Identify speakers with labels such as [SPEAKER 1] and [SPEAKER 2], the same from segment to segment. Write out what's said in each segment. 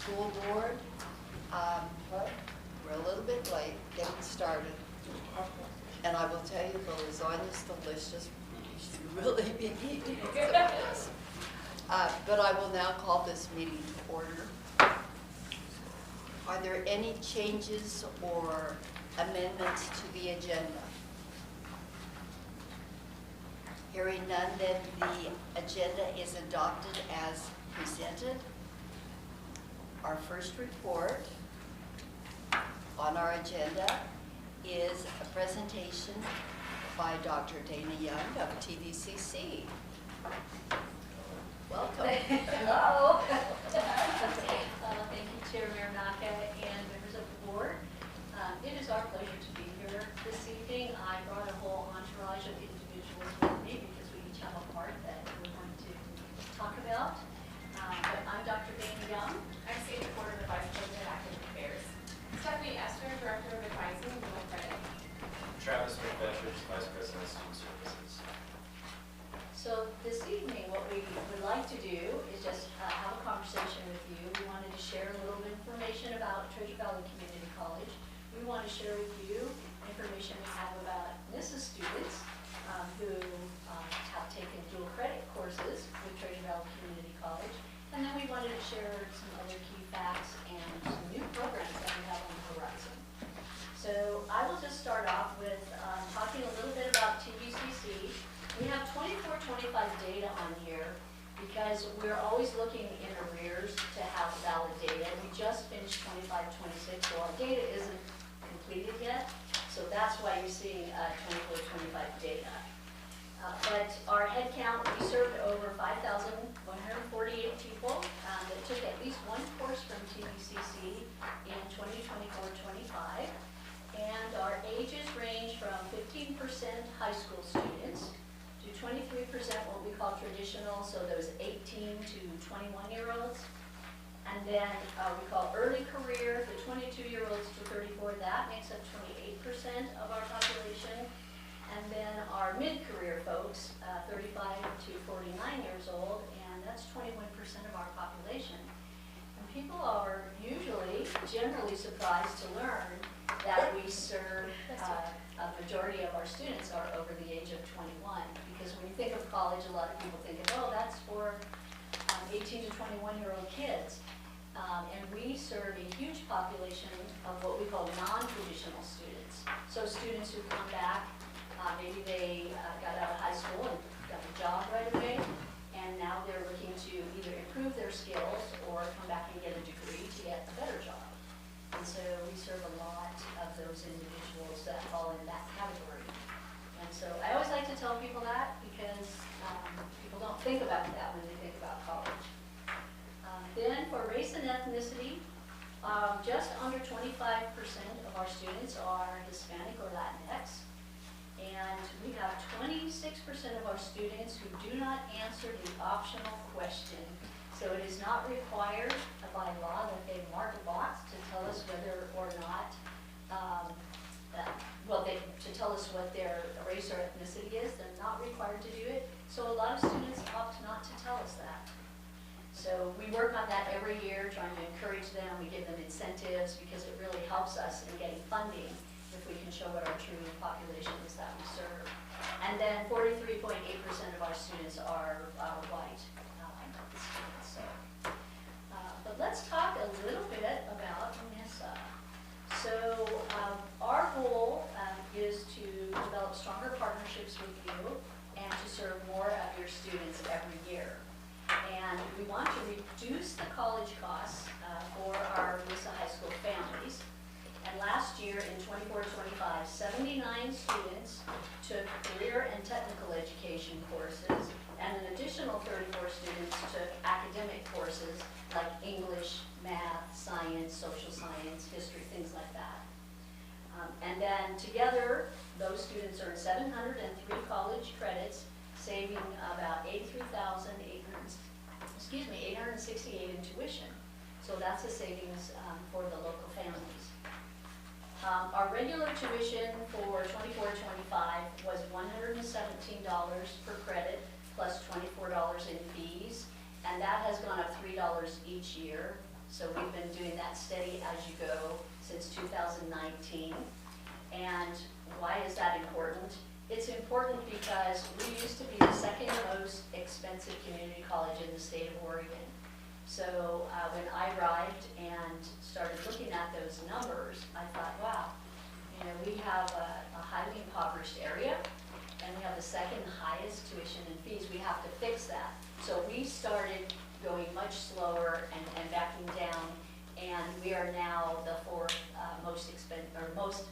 [SPEAKER 1] School Board. We're a little bit late getting started. And I will tell you, the lasagna's delicious. You should really be eating some of this. But I will now call this meeting to order. Are there any changes or amendments to the agenda? Hearing none, then the agenda is adopted as presented. Our first report on our agenda is a presentation by Dr. Dana Young of TVCC. Welcome.
[SPEAKER 2] Hello. Thank you, Chair Marinaka and members of the board. It is our pleasure to be here this evening. I brought a whole entourage of individuals with me because we each have a part that we're going to talk about. But I'm Dr. Dana Young.
[SPEAKER 3] I'm Stacey Porter, the Vice President of Academic Affairs. Stephanie Esther, Director of Advising and Dual Credit.
[SPEAKER 4] Travis McFetridge, Vice President of Student Services.
[SPEAKER 2] So this evening, what we would like to do is just have a conversation with you. We wanted to share a little bit of information about Treasure Valley Community College. We want to share with you information we have about NISA students who have taken dual credit courses with Treasure Valley Community College. And then we wanted to share some other key facts and some new programs that we have on the horizon. So I will just start off with talking a little bit about TVCC. We have 24-25 data on here because we're always looking in arrears to have valid data. We just finished 25-26, so our data isn't completed yet. So that's why you're seeing 24-25 data. But our head count, we served over 5,148 people that took at least one course from TVCC in 2024-25. And our ages range from 15% high school students to 23% what we call traditional, so those 18 to 21-year-olds. And then we call early career, the 22-year-olds to 34, that makes up 28% of our population. And then our mid-career folks, 35 to 49 years old, and that's 21% of our population. And people are usually, generally surprised to learn that we serve, a majority of our students are over the age of 21. Because when you think of college, a lot of people think, oh, that's for 18 to 21-year-old kids. And we serve a huge population of what we call non-traditional students. So students who come back, maybe they got out of high school and got a job right away, and now they're looking to either improve their skills or come back and get a degree to get a better job. And so we serve a lot of those individuals that fall in that category. And so I always like to tell people that because people don't think about that when they think about college. Then for race and ethnicity, just under 25% of our students are Hispanic or Latinx. And we have 26% of our students who do not answer the optional question. So it is not required by law that they mark a box to tell us whether or not, to tell us what their race or ethnicity is. They're not required to do it. So a lot of students opt not to tell us that. So we work on that every year, trying to encourage them. We give them incentives because it really helps us in getting funding if we can show what our true population is that we serve. And then 43.8% of our students are white students. So, but let's talk a little bit about NISA. So our goal is to develop stronger partnerships with you and to serve more of your students every year. And we want to reduce the college costs for our NISA high school families. And last year in 24-25, 79 students took career and technical education courses, and an additional 34 students took academic courses like English, math, science, social science, history, things like that. And then together, those students earned 703 college credits, saving about $868 in tuition. So that's a savings for the local families. Our regular tuition for 24-25 was $117 per credit plus $24 in fees, and that has gone up $3 each year. So we've been doing that steady as you go since 2019. And why is that important? It's important because we used to be the second most expensive community college in the state of Oregon. So when I arrived and started looking at those numbers, I thought, wow, we have a highly impoverished area, and we have the second highest tuition and fees. We have to fix that. So we started going much slower and backing down, and we are now the fourth most expensive, or most,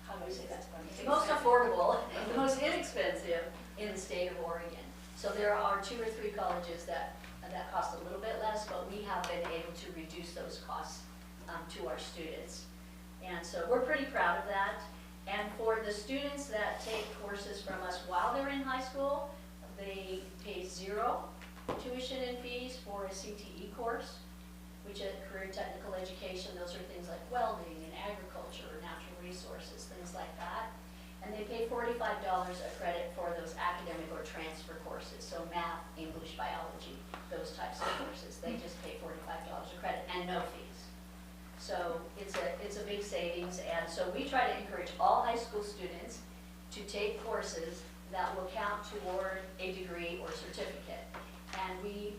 [SPEAKER 2] how do we say that? Most affordable, the most inexpensive in the state of Oregon. So there are 2 or 3 colleges that cost a little bit less, but we have been able to reduce those costs to our students. And so we're pretty proud of that. And for the students that take courses from us while they're in high school, they pay 0 tuition and fees for a CTE course, which is career technical education. Those are things like welding and agriculture, natural resources, things like that. And they pay $45 a credit for those academic or transfer courses, so math, English, biology, those types of courses. They just pay $45 a credit and no fees. So it's a big savings, and so we try to encourage all high school students to take courses that will count toward a degree or certificate. And we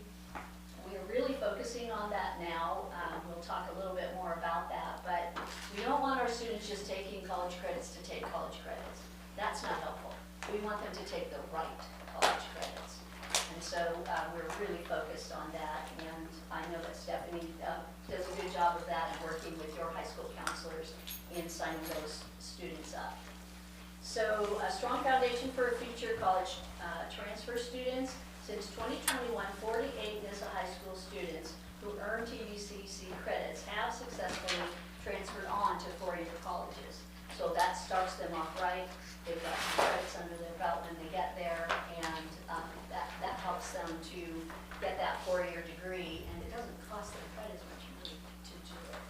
[SPEAKER 2] are really focusing on that now. We'll talk a little bit more about that, but we don't want our students just taking college credits to take college credits. That's not helpful. We want them to take the right college credits. And so we're really focused on that, and I know that Stephanie does a good job of that and working with your high school counselors in signing those students up. So a strong foundation for future college transfer students. Since 2021, 48 NISA high school students who earn TVCC credits have successfully transferred on to four-year colleges. So that starts them off right. They've got some credits under their belt when they get there, and that helps them to get that four-year degree, and it doesn't cost them quite as much money to do it.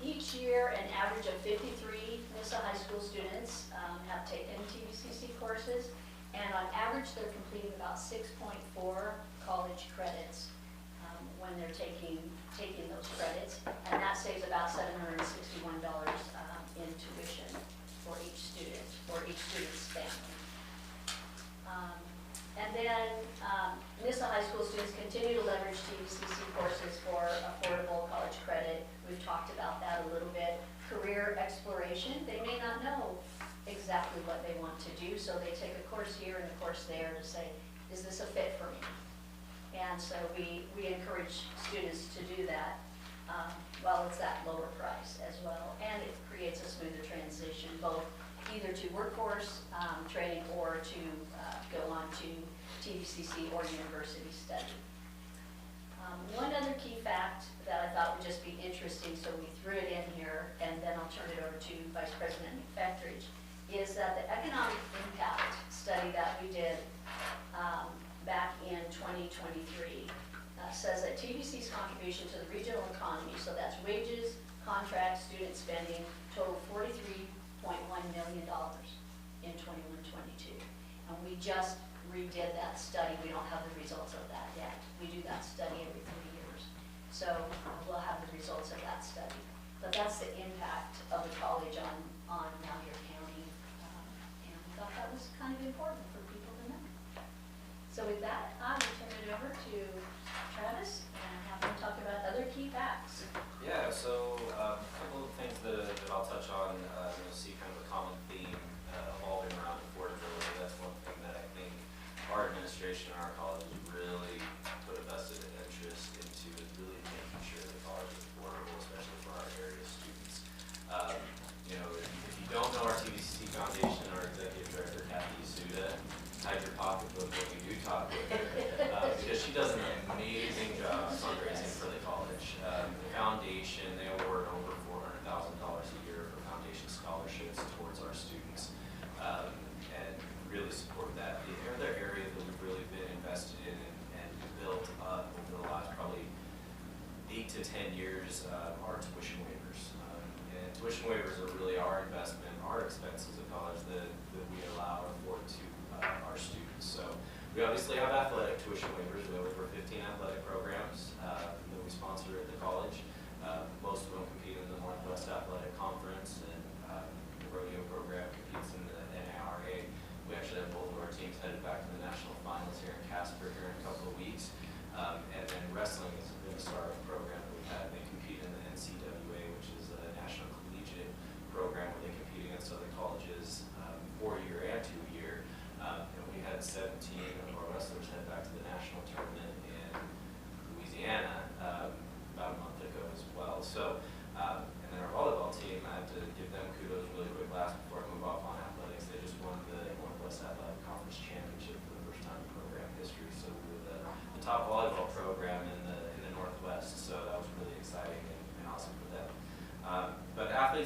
[SPEAKER 2] Each year, an average of 53 NISA high school students have taken TVCC courses, and on average, they're completing about 6.4 college credits when they're taking those credits, and that saves about $761 in tuition for each student's family. And then NISA high school students continue to leverage TVCC courses for affordable college credit. We've talked about that a little bit. Career exploration, they may not know exactly what they want to do, so they take a course here and a course there to say, is this a fit for me? And so we encourage students to do that while it's that lower price as well, and it creates a smoother transition, both either to workforce training or to go on to TVCC or university study. One other key fact that I thought would just be interesting, so we threw it in here, and then I'll turn it over to Vice President McFetridge, is that the economic impact study that we did back in 2023 says that TVC's contribution to the regional economy, so that's wages, contracts, student spending, total $43.1 million in 21-22. And we just redid that study. We don't have the results of that yet. We do that study every 3 years. So we'll have the results of that study. But that's the impact of the college on Malheur County. And we thought that was kind of important for people to know. So with that, I will turn it over to Travis and have him talk about other key facts.
[SPEAKER 4] Yeah, so a couple of things that I'll touch on. You'll see kind of a common theme evolving around affordability. That's one thing that I think our administration and our college really put a vested interest into, is really making sure the college is affordable, especially for our area students. If you don't know our TVCC Foundation, our executive director, Kathy Yasuda, hide your pocketbook when we do talk with her, because she does an amazing job fundraising for the college. The foundation, they award over $400,000 a year for foundation scholarships towards our students, and really support that. The other area that we've really been invested in and built up over the last probably 8 to 10 years are tuition waivers. And tuition waivers are really our investment, our expenses at college that we allow or afford to our students. So we obviously have athletic tuition waivers. We have over 15 athletic programs that we sponsor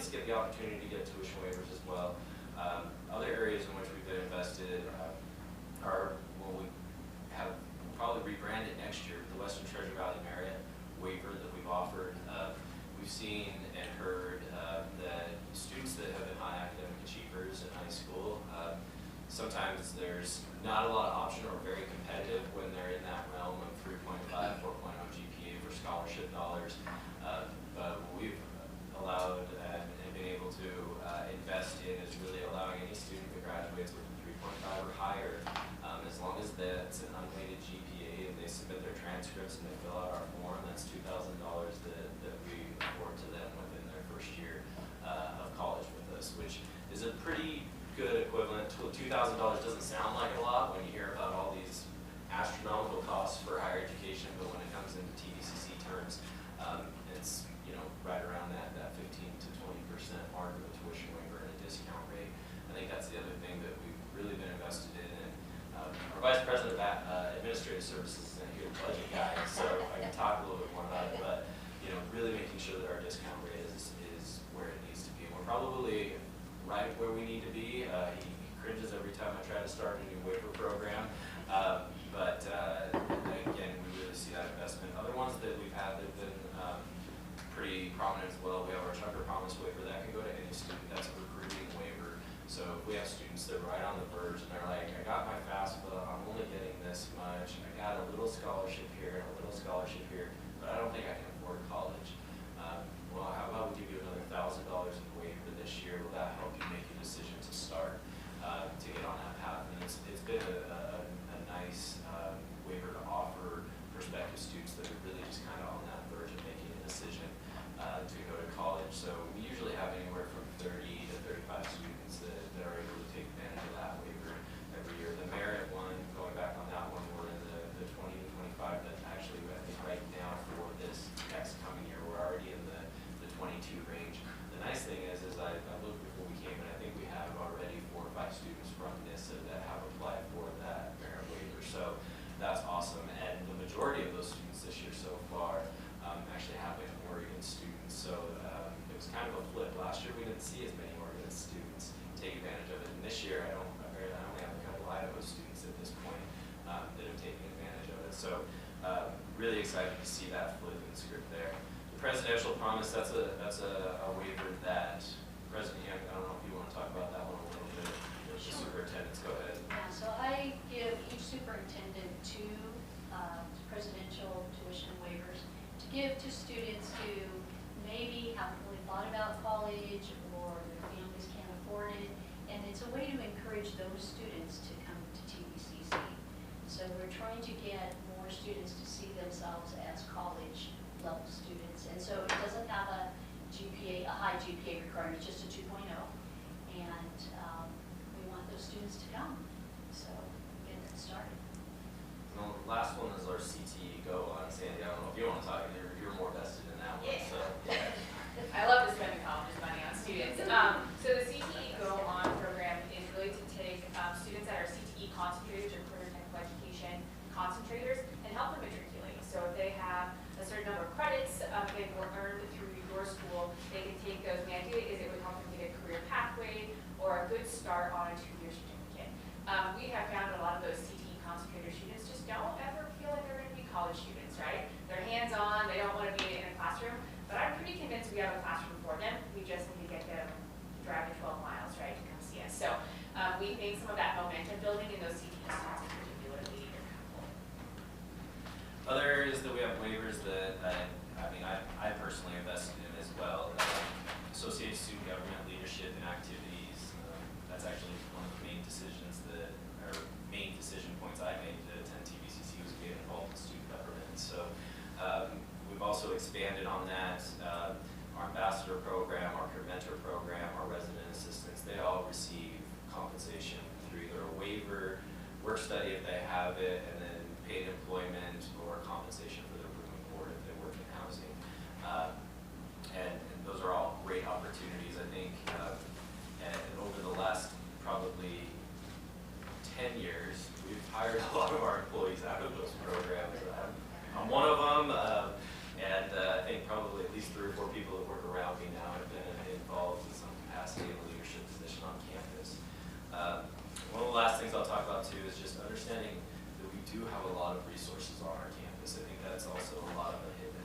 [SPEAKER 4] students get the opportunity to get tuition waivers as well. Other areas in which we've been invested are, well, we have probably rebranded next year, the Western Treasure Valley Marriott waiver that we've offered. We've seen and heard that students that have been high academic achievers in high school, sometimes there's not a lot of option or very competitive when they're in that realm of 3.5, 4.0 GPA for scholarship dollars. But what we've allowed and been able to invest in is really allowing any student that graduates with a 3.5 or higher, as long as that's an unweighted GPA and they submit their transcripts and they fill out our form, that's $2,000 that we afford to them within their first year of college with us, which is a pretty good equivalent to $2,000. Doesn't sound like a lot when you hear about all these astronomical costs for higher education, but when it comes into TVCC terms, it's right around that 15 to 20% mark of a tuition waiver and a discount rate. I think that's the other thing that we've really been invested in. And our Vice President of Administrative Services isn't here, budget guy, so I can talk a little bit more about it. But really making sure that our discount rate is where it needs to be. We're probably right where we need to be. He cringes every time I try to start a new waiver program. But again, we really see that investment. Other ones that we've had that have been pretty prominent as well. We have our Chucker Promise waiver that can go to any student. That's a recruiting waiver. So if we have students that are right on the verge and they're like, I got my FAFSA, I'm only getting this much. I got a little scholarship here and a little scholarship here, but I don't think I can afford college. Well, how about we give you another $1,000 in waiver this year? Will that help you make a decision to start to get on that path? And it's been a nice waiver to offer prospective students that are really just kind of on that verge of making a decision to go to college. So we usually have anywhere from 30 to 35 students that are able to take advantage of that waiver every year. The Merit one, going back on that one, we're in the 20 to 25. That actually, I think right now for this next coming year, we're already in the 22 range. The nice thing is I looked before we came, and I think we have already 4 or 5 students from NISA that have applied for that Merit waiver. So that's awesome. And the majority of those students this year so far actually have been Oregon students. So it was kind of a flip. Last year we didn't see as many Oregon students take advantage of it. And this year I only have a couple Idaho students at this point that have taken advantage of it. So really excited to see that flip in script there. The Presidential Promise, that's a waiver that President Young, I don't know if you want to talk about that one a little bit. The
[SPEAKER 2] Sure.
[SPEAKER 4] Superintendents, go ahead.
[SPEAKER 2] Yeah, so I give each superintendent 2 presidential tuition waivers to give to students who maybe haven't really thought about college or their families can't afford it. And it's a way to encourage those students to come to TVCC. So we're trying to get more students to see themselves as college level students. And so it doesn't have a high GPA requirement, it's just a 2.0. And we want those students to come. So get that started.
[SPEAKER 4] And the last one is our CTE Go on. Sandy, I don't know if you want to talk, you're more vested in that one.
[SPEAKER 3] Yeah.
[SPEAKER 4] So, yeah.
[SPEAKER 3] I love to spend college's money on students. So the CTE Go On program is really to take students that are CTE concentrators or career technical education concentrators and help them matriculate. So if they have a certain number of credits they were earned through your school, they can take those. And the idea is it would help them get a career pathway or a good start on a 2-year certificate. We have found a lot of those CTE concentrator students just don't ever feel like they're going to be college students, right? They're hands-on, they don't want to be in a classroom, but I'm pretty convinced we have a classroom for them. We just need to get them driving 12 miles, right, to come see us. So we think some of that momentum building in those CTE students is particularly helpful.
[SPEAKER 4] Other areas that we have waivers that I personally invested in as well. Associated Student Government Leadership and Activities. That's actually one of the main decisions main decision points I made to attend TVCC was getting involved in student government. So we've also expanded on that. Our ambassador program, our career mentor program, our resident assistants, they all receive compensation through either a waiver, work study if they have it, and then paid employment or compensation for their room and board if they work in housing. And those are all great opportunities, I think. And over the last probably 10 years, we've hired a lot of our employees out of those programs. I'm one of them, and I think probably at least 3 or 4 people that work around me now have been involved One of the last things I'll talk about too is just understanding that we do have a lot of resources on our campus. I think that's also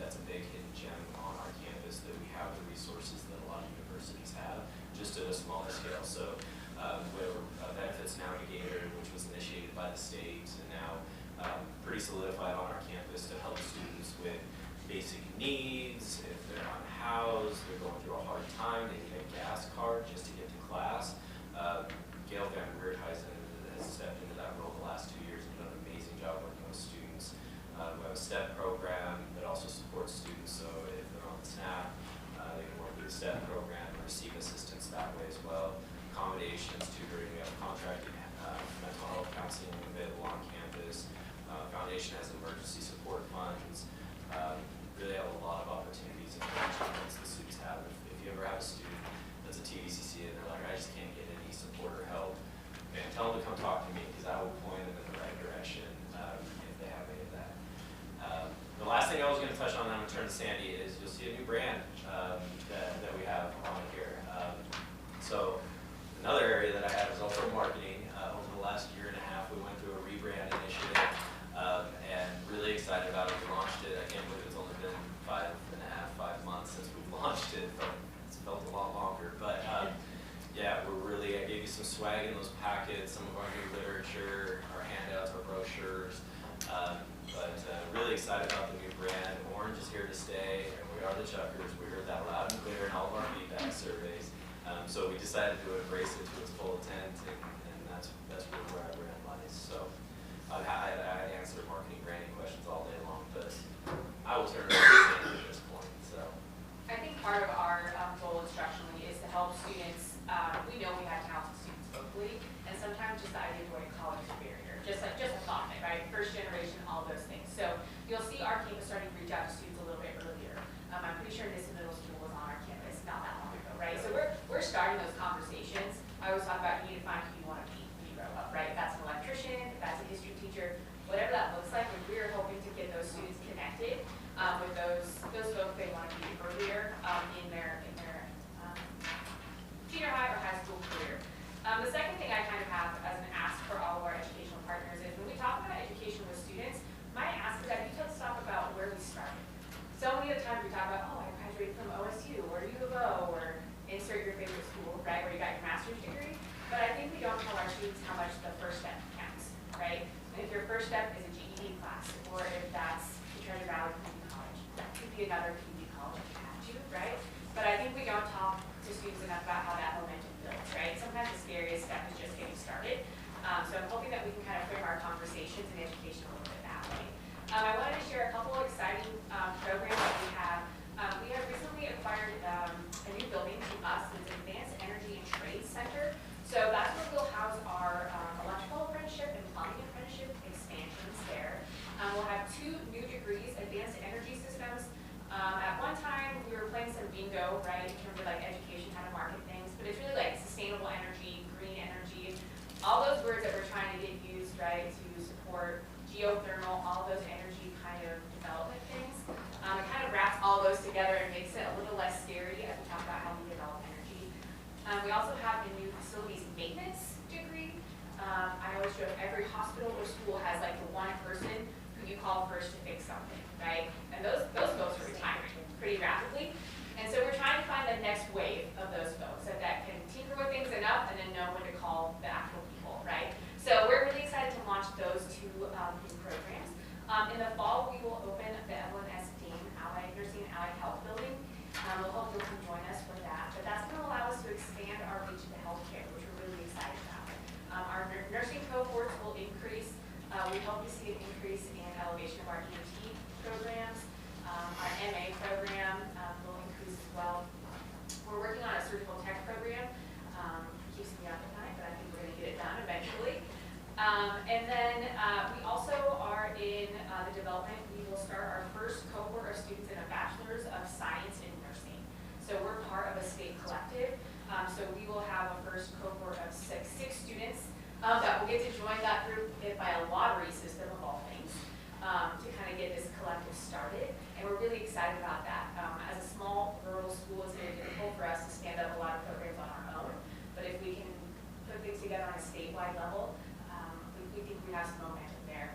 [SPEAKER 4] that's a big hidden gem on our campus, that we have the resources that a lot of universities have, just at a smaller scale. So Benefits Navigator, which was initiated by the state and now pretty solidified on our campus to help students with basic needs. If they're unhoused, they're going through a hard time, they need a gas card just to get to class. Gail Van Weerthuizen has stepped into that role the last 2 years and done an amazing job working with students. We have a STEP program that also supports students, so if they're on the SNAP, they can work with the STEP program and receive assistance that way as well. Accommodations, tutoring, we have contracted mental health counseling available on campus. Foundation has emergency support funds. Really have a lot of opportunities and engagements the students have. If you ever have a student that's a TVCC and they're like, I just can't get any support or help, man, tell them to come talk to me, because I will point them in the right direction if they have any of that. The last thing I was going to touch on, I'm going to turn to Sandy, is you'll see a new brand that we have on here. So another area that I have is also marketing. Over the last year and a half, we went through a rebrand initiative, and really excited about it. We launched it. I can't believe it's only been 5 months since we've launched it. It's felt a lot longer, but yeah, I gave you some swag in those packets, some of our new literature, our handouts, our brochures, but really excited about the new brand. Orange is here to stay, and we are the Chuckers. We heard that loud and clear in all of our feedback surveys. So we decided to embrace it to its full intent, and that's really where our brand lies. So I answer marketing branding questions all day long, but I will turn it over to Sandy at this point. So
[SPEAKER 3] I think part of our goal instructionally is to help students. We know we have talented students locally, and sometimes just the idea of going to college is a barrier. Just a thought of it, right? First generation, all those things. So you'll see our campus starting to reach out to students a little bit earlier. I'm pretty sure Nissen Middle School was on our campus not that long ago, right? So we're starting those conversations. I always talk about you need to find who you want to be when you grow up, right? If that's an electrician, if that's a history teacher, whatever that looks like. And we're hoping to get those students connected with those folks they want to be earlier in their junior high or high school career. The second thing I kind of have as an ask for all of our educational partners is when we talk about education with students, my ask is that you tell us talk about where we started. So many of the times we talk about, oh, I graduated from OSU or U of O or insert your favorite school, right, where you got your master's degree. But I think we don't tell our students how much the first step counts, right? And if your first step is a GED class, or if that's the Treasure Valley Community College, that could be another community college if you had to, right? But I think we don't talk to students enough about how that momentum builds, right? Sometimes the scariest step is just getting started. So I'm hoping that we can kind of frame our conversations and education a little bit that way. I wanted to share a couple of exciting programs that we have. We have recently acquired a new building to us. It's Advanced Energy and Trade Center. So that's where we'll house our electrical apprenticeship and plumbing apprenticeship expansions there. We'll have 2 new degrees, Advanced Energy Systems. At one time, we were playing some bingo, right, in terms of like education, how to market things, but it's really like sustainable energy, green energy, all those words that we're trying to get used, right, to support geothermal, all those energy kind of development things. It kind of wraps all those together and makes it a little less scary as we talk about how we develop energy. We also have a new facilities maintenance degree. I always joke every hospital or school has like the one person who you call first to fix something, right? And those folks are retiring pretty rapidly. And so we're trying to find the next wave of those folks that can tinker with things enough and then know when to call the actual people, right? So we're really excited to launch those 2 new programs. In the fall, we will open the Evelyn S. Dean Allied Nursing and Allied Health Building. We'll hope you'll come join us for that. But that's going to allow us to expand our reach into healthcare, which we're really excited about. Our nursing cohorts will increase. We hope to see an increase in elevation of our EMT programs. Our MA program will increase as well. We're working on a surgical tech program. Keeps me up at night, but I think we're going to get it done eventually. And then we also are in the development. We will start our first cohort of students in a Bachelor's of Science in Nursing. So we're part of a state collective. So we will have a first cohort of six students that will get to join that group by a lottery system of all things to kind of get this collective started. And we're really excited about that. As a small rural school, it's very difficult for us to stand up a lot of programs on our own. But if we can put things together on a statewide level. We think we have some momentum there.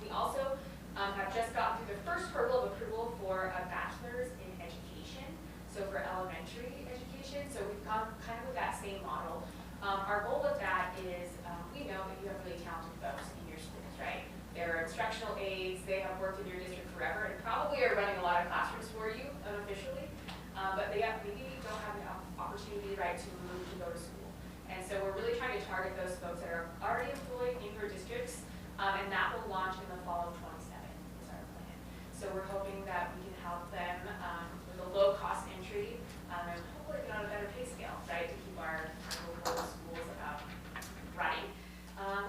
[SPEAKER 3] We also have just gotten through the first hurdle of approval for a bachelor's in education, so for elementary education. So we've gone kind of with that same model. Our goal with that is we know that you have really talented folks in your schools, right? They're instructional aides, they have worked in your district forever, and probably are running a lot of classrooms for you unofficially, but they maybe don't have the opportunity, right, to move to go to school. And so we're really trying to target those folks that are already employed in your districts, and that will launch in the fall of 27 is our plan. So we're hoping that we can help them with a low-cost entry, and hopefully get on a better pay scale, right, to keep our local schools running.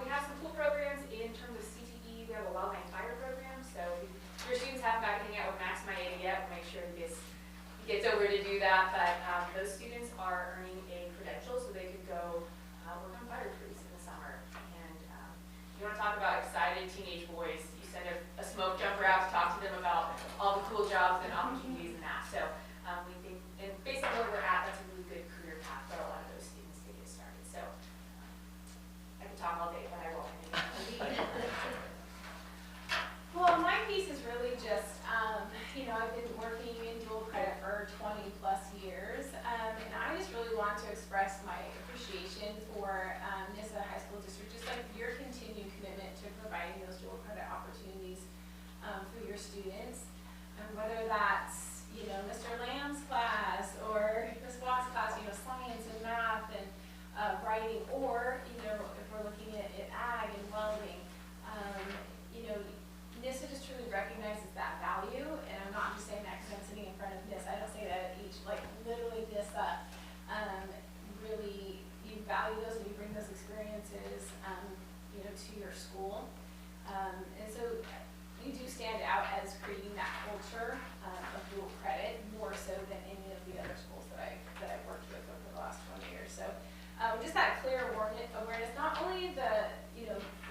[SPEAKER 3] We have some cool programs in terms of CTE. We have a wildland fire program, so if your students haven't got hang out with Max Maeda yet, we'll make sure he gets over to do that. But those students are earning a credential so they could go work on fire crews in the summer. And you want to talk about excited teenage boys, you send a smoke jumper out to talk to them about all the cool jobs and opportunities and that. So we think, and based on where we're at, that's a really good career path for a lot of those students to get started. So I could talk all day, but I won't.
[SPEAKER 5] Well, my piece is really just, I've been working in dual credit for 20 plus years, and I just really want to express my appreciation for NISA High School District, just like your continued commitment to providing those dual credit opportunities for your students, and whether that's, Mr. Lamb's class or Ms. Watt's class, science and math and writing, or, if we're looking at ag and welding, NISA just truly recognizes that value, and I'm not just saying that because I'm sitting in front of NISA. I don't say that at each, literally NISA really, you value those and you bring those experiences, to your school. And so you do stand out as creating that culture of dual credit more so than any of the other schools that I've worked with over the last 20 years. So just that clear awareness, not only the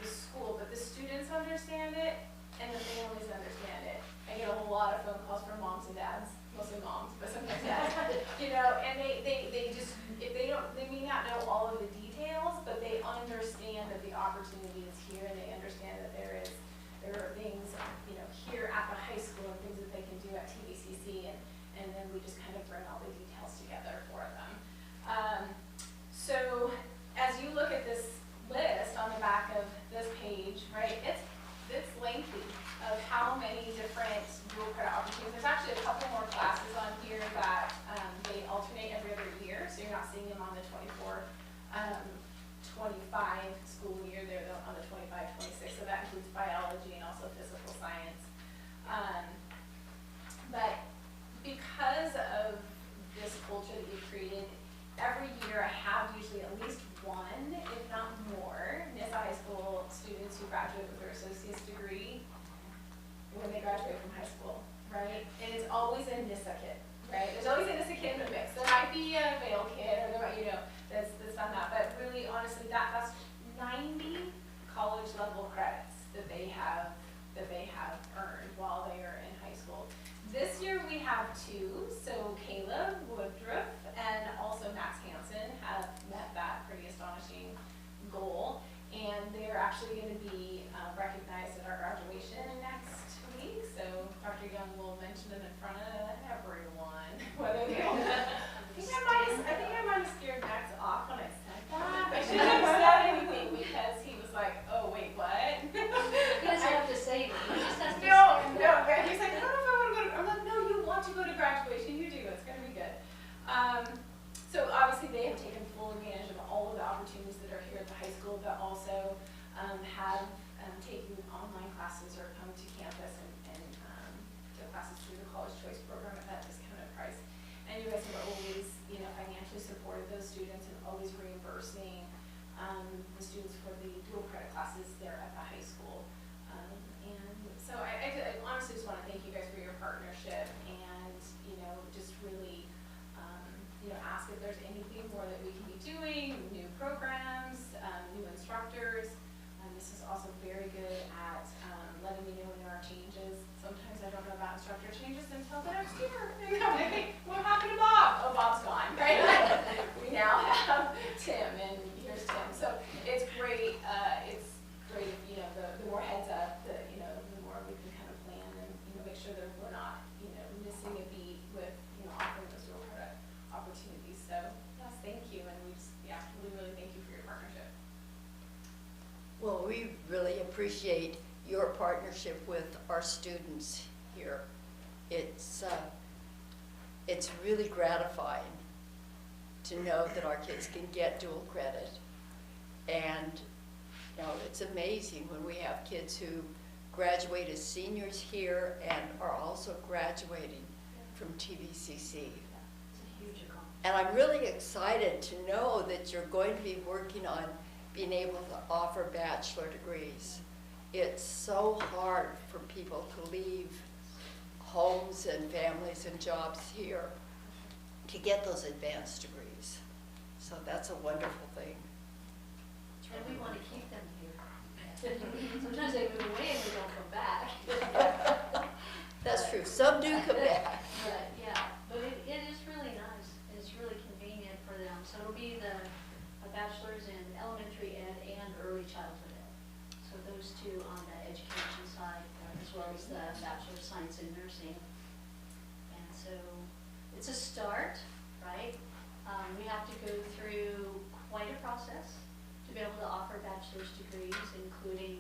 [SPEAKER 5] school, but the students understand it and the families understand it. I get a whole lot of phone calls from moms and dads, mostly moms, but sometimes dads, and they just, if they may not know all of the details, but they understand that the opportunity is here, and they understand that there are things, here at the high school and things that they can do at TVCC, and then we just kind of bring all the details together for them. So as you look at this list on the back of this page, right, it's lengthy of how many different dual credit opportunities. There's actually a couple more classes on here that they alternate every other year, so you're not seeing them on the 24-25 school year. They're on the 25-26, so that includes biology and also physical science. But because of this culture that you've created, every year I have usually at least one, if not more, NISA high school students who graduate with their associate's degree when they graduate from high school, right? And it's always a NISA kid, right? There's always a NISA kid in the mix. There might be a Vail kid, or that's done that, but really, honestly, that's 90 college level credits that they have earned while they are in high school. This year we have two, so Caleb Woodruff and also Max Hansen have met that pretty astonishing goal, and they're actually going to be recognized at our graduation next week. So Dr. Young will mention them in front of everyone, whether they all. I think I might have scared Max off when I said that. I shouldn't have said anything because he was like, "Oh wait, what?"
[SPEAKER 2] He doesn't have to say anything, he just has to
[SPEAKER 5] No, he's like, I don't know if I want to go to, I'm like, no, you want to go to graduation, you do, it's going to be good. So obviously they have taken full advantage of all of the opportunities that are here at the high school, but also have taken online classes or come to campus and took classes through the College Choice Program at that discounted price. And you guys have always, financially supported those students and always reimbursing the students for the dual credit classes there at the high school. And so I honestly just want to thank you guys for your partnership, and just really ask if there's anything more that we can be doing, new programs, new instructors. This is also very good at letting me know when there are changes. Sometimes I don't know about instructor changes until the next year. And I'm like, hey, what happened to Bob? Oh, Bob's gone, right? We now have Tim, and here's Tim. So
[SPEAKER 1] appreciate your partnership with our students here. It's really gratifying to know that our kids can get dual credit. And, you know, it's amazing when we have kids who graduate as seniors here and are also graduating from TVCC.
[SPEAKER 2] It's a huge accomplishment.
[SPEAKER 1] And I'm really excited to know that you're going to be working on being able to offer bachelor degrees. It's so hard for people to leave homes and families and jobs here to get those advanced degrees. So that's a wonderful thing.
[SPEAKER 2] And we want to keep them here. Sometimes they move away and they don't come back.
[SPEAKER 1] That's true. Some do come back.
[SPEAKER 2] But, yeah, but it is really nice. It's really convenient for them. So it'll be a bachelor's in elementary ed and early childhood ed. So those two on the education side, as well as the Bachelor of Science in Nursing. And so it's a start, right? We have to go through quite a process to be able to offer bachelor's degrees, including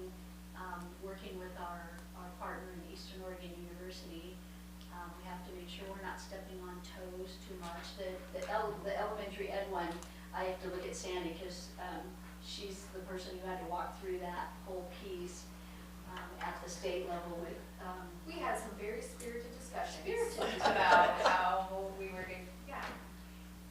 [SPEAKER 2] working with our partner in Eastern Oregon University. We have to make sure we're not stepping on toes too much. The elementary ed one, I have to look at Sandy because she's the person who had to walk through that whole piece at the state level with.
[SPEAKER 3] We had some very spirited discussions
[SPEAKER 2] Spirited
[SPEAKER 3] about how we were going, yeah.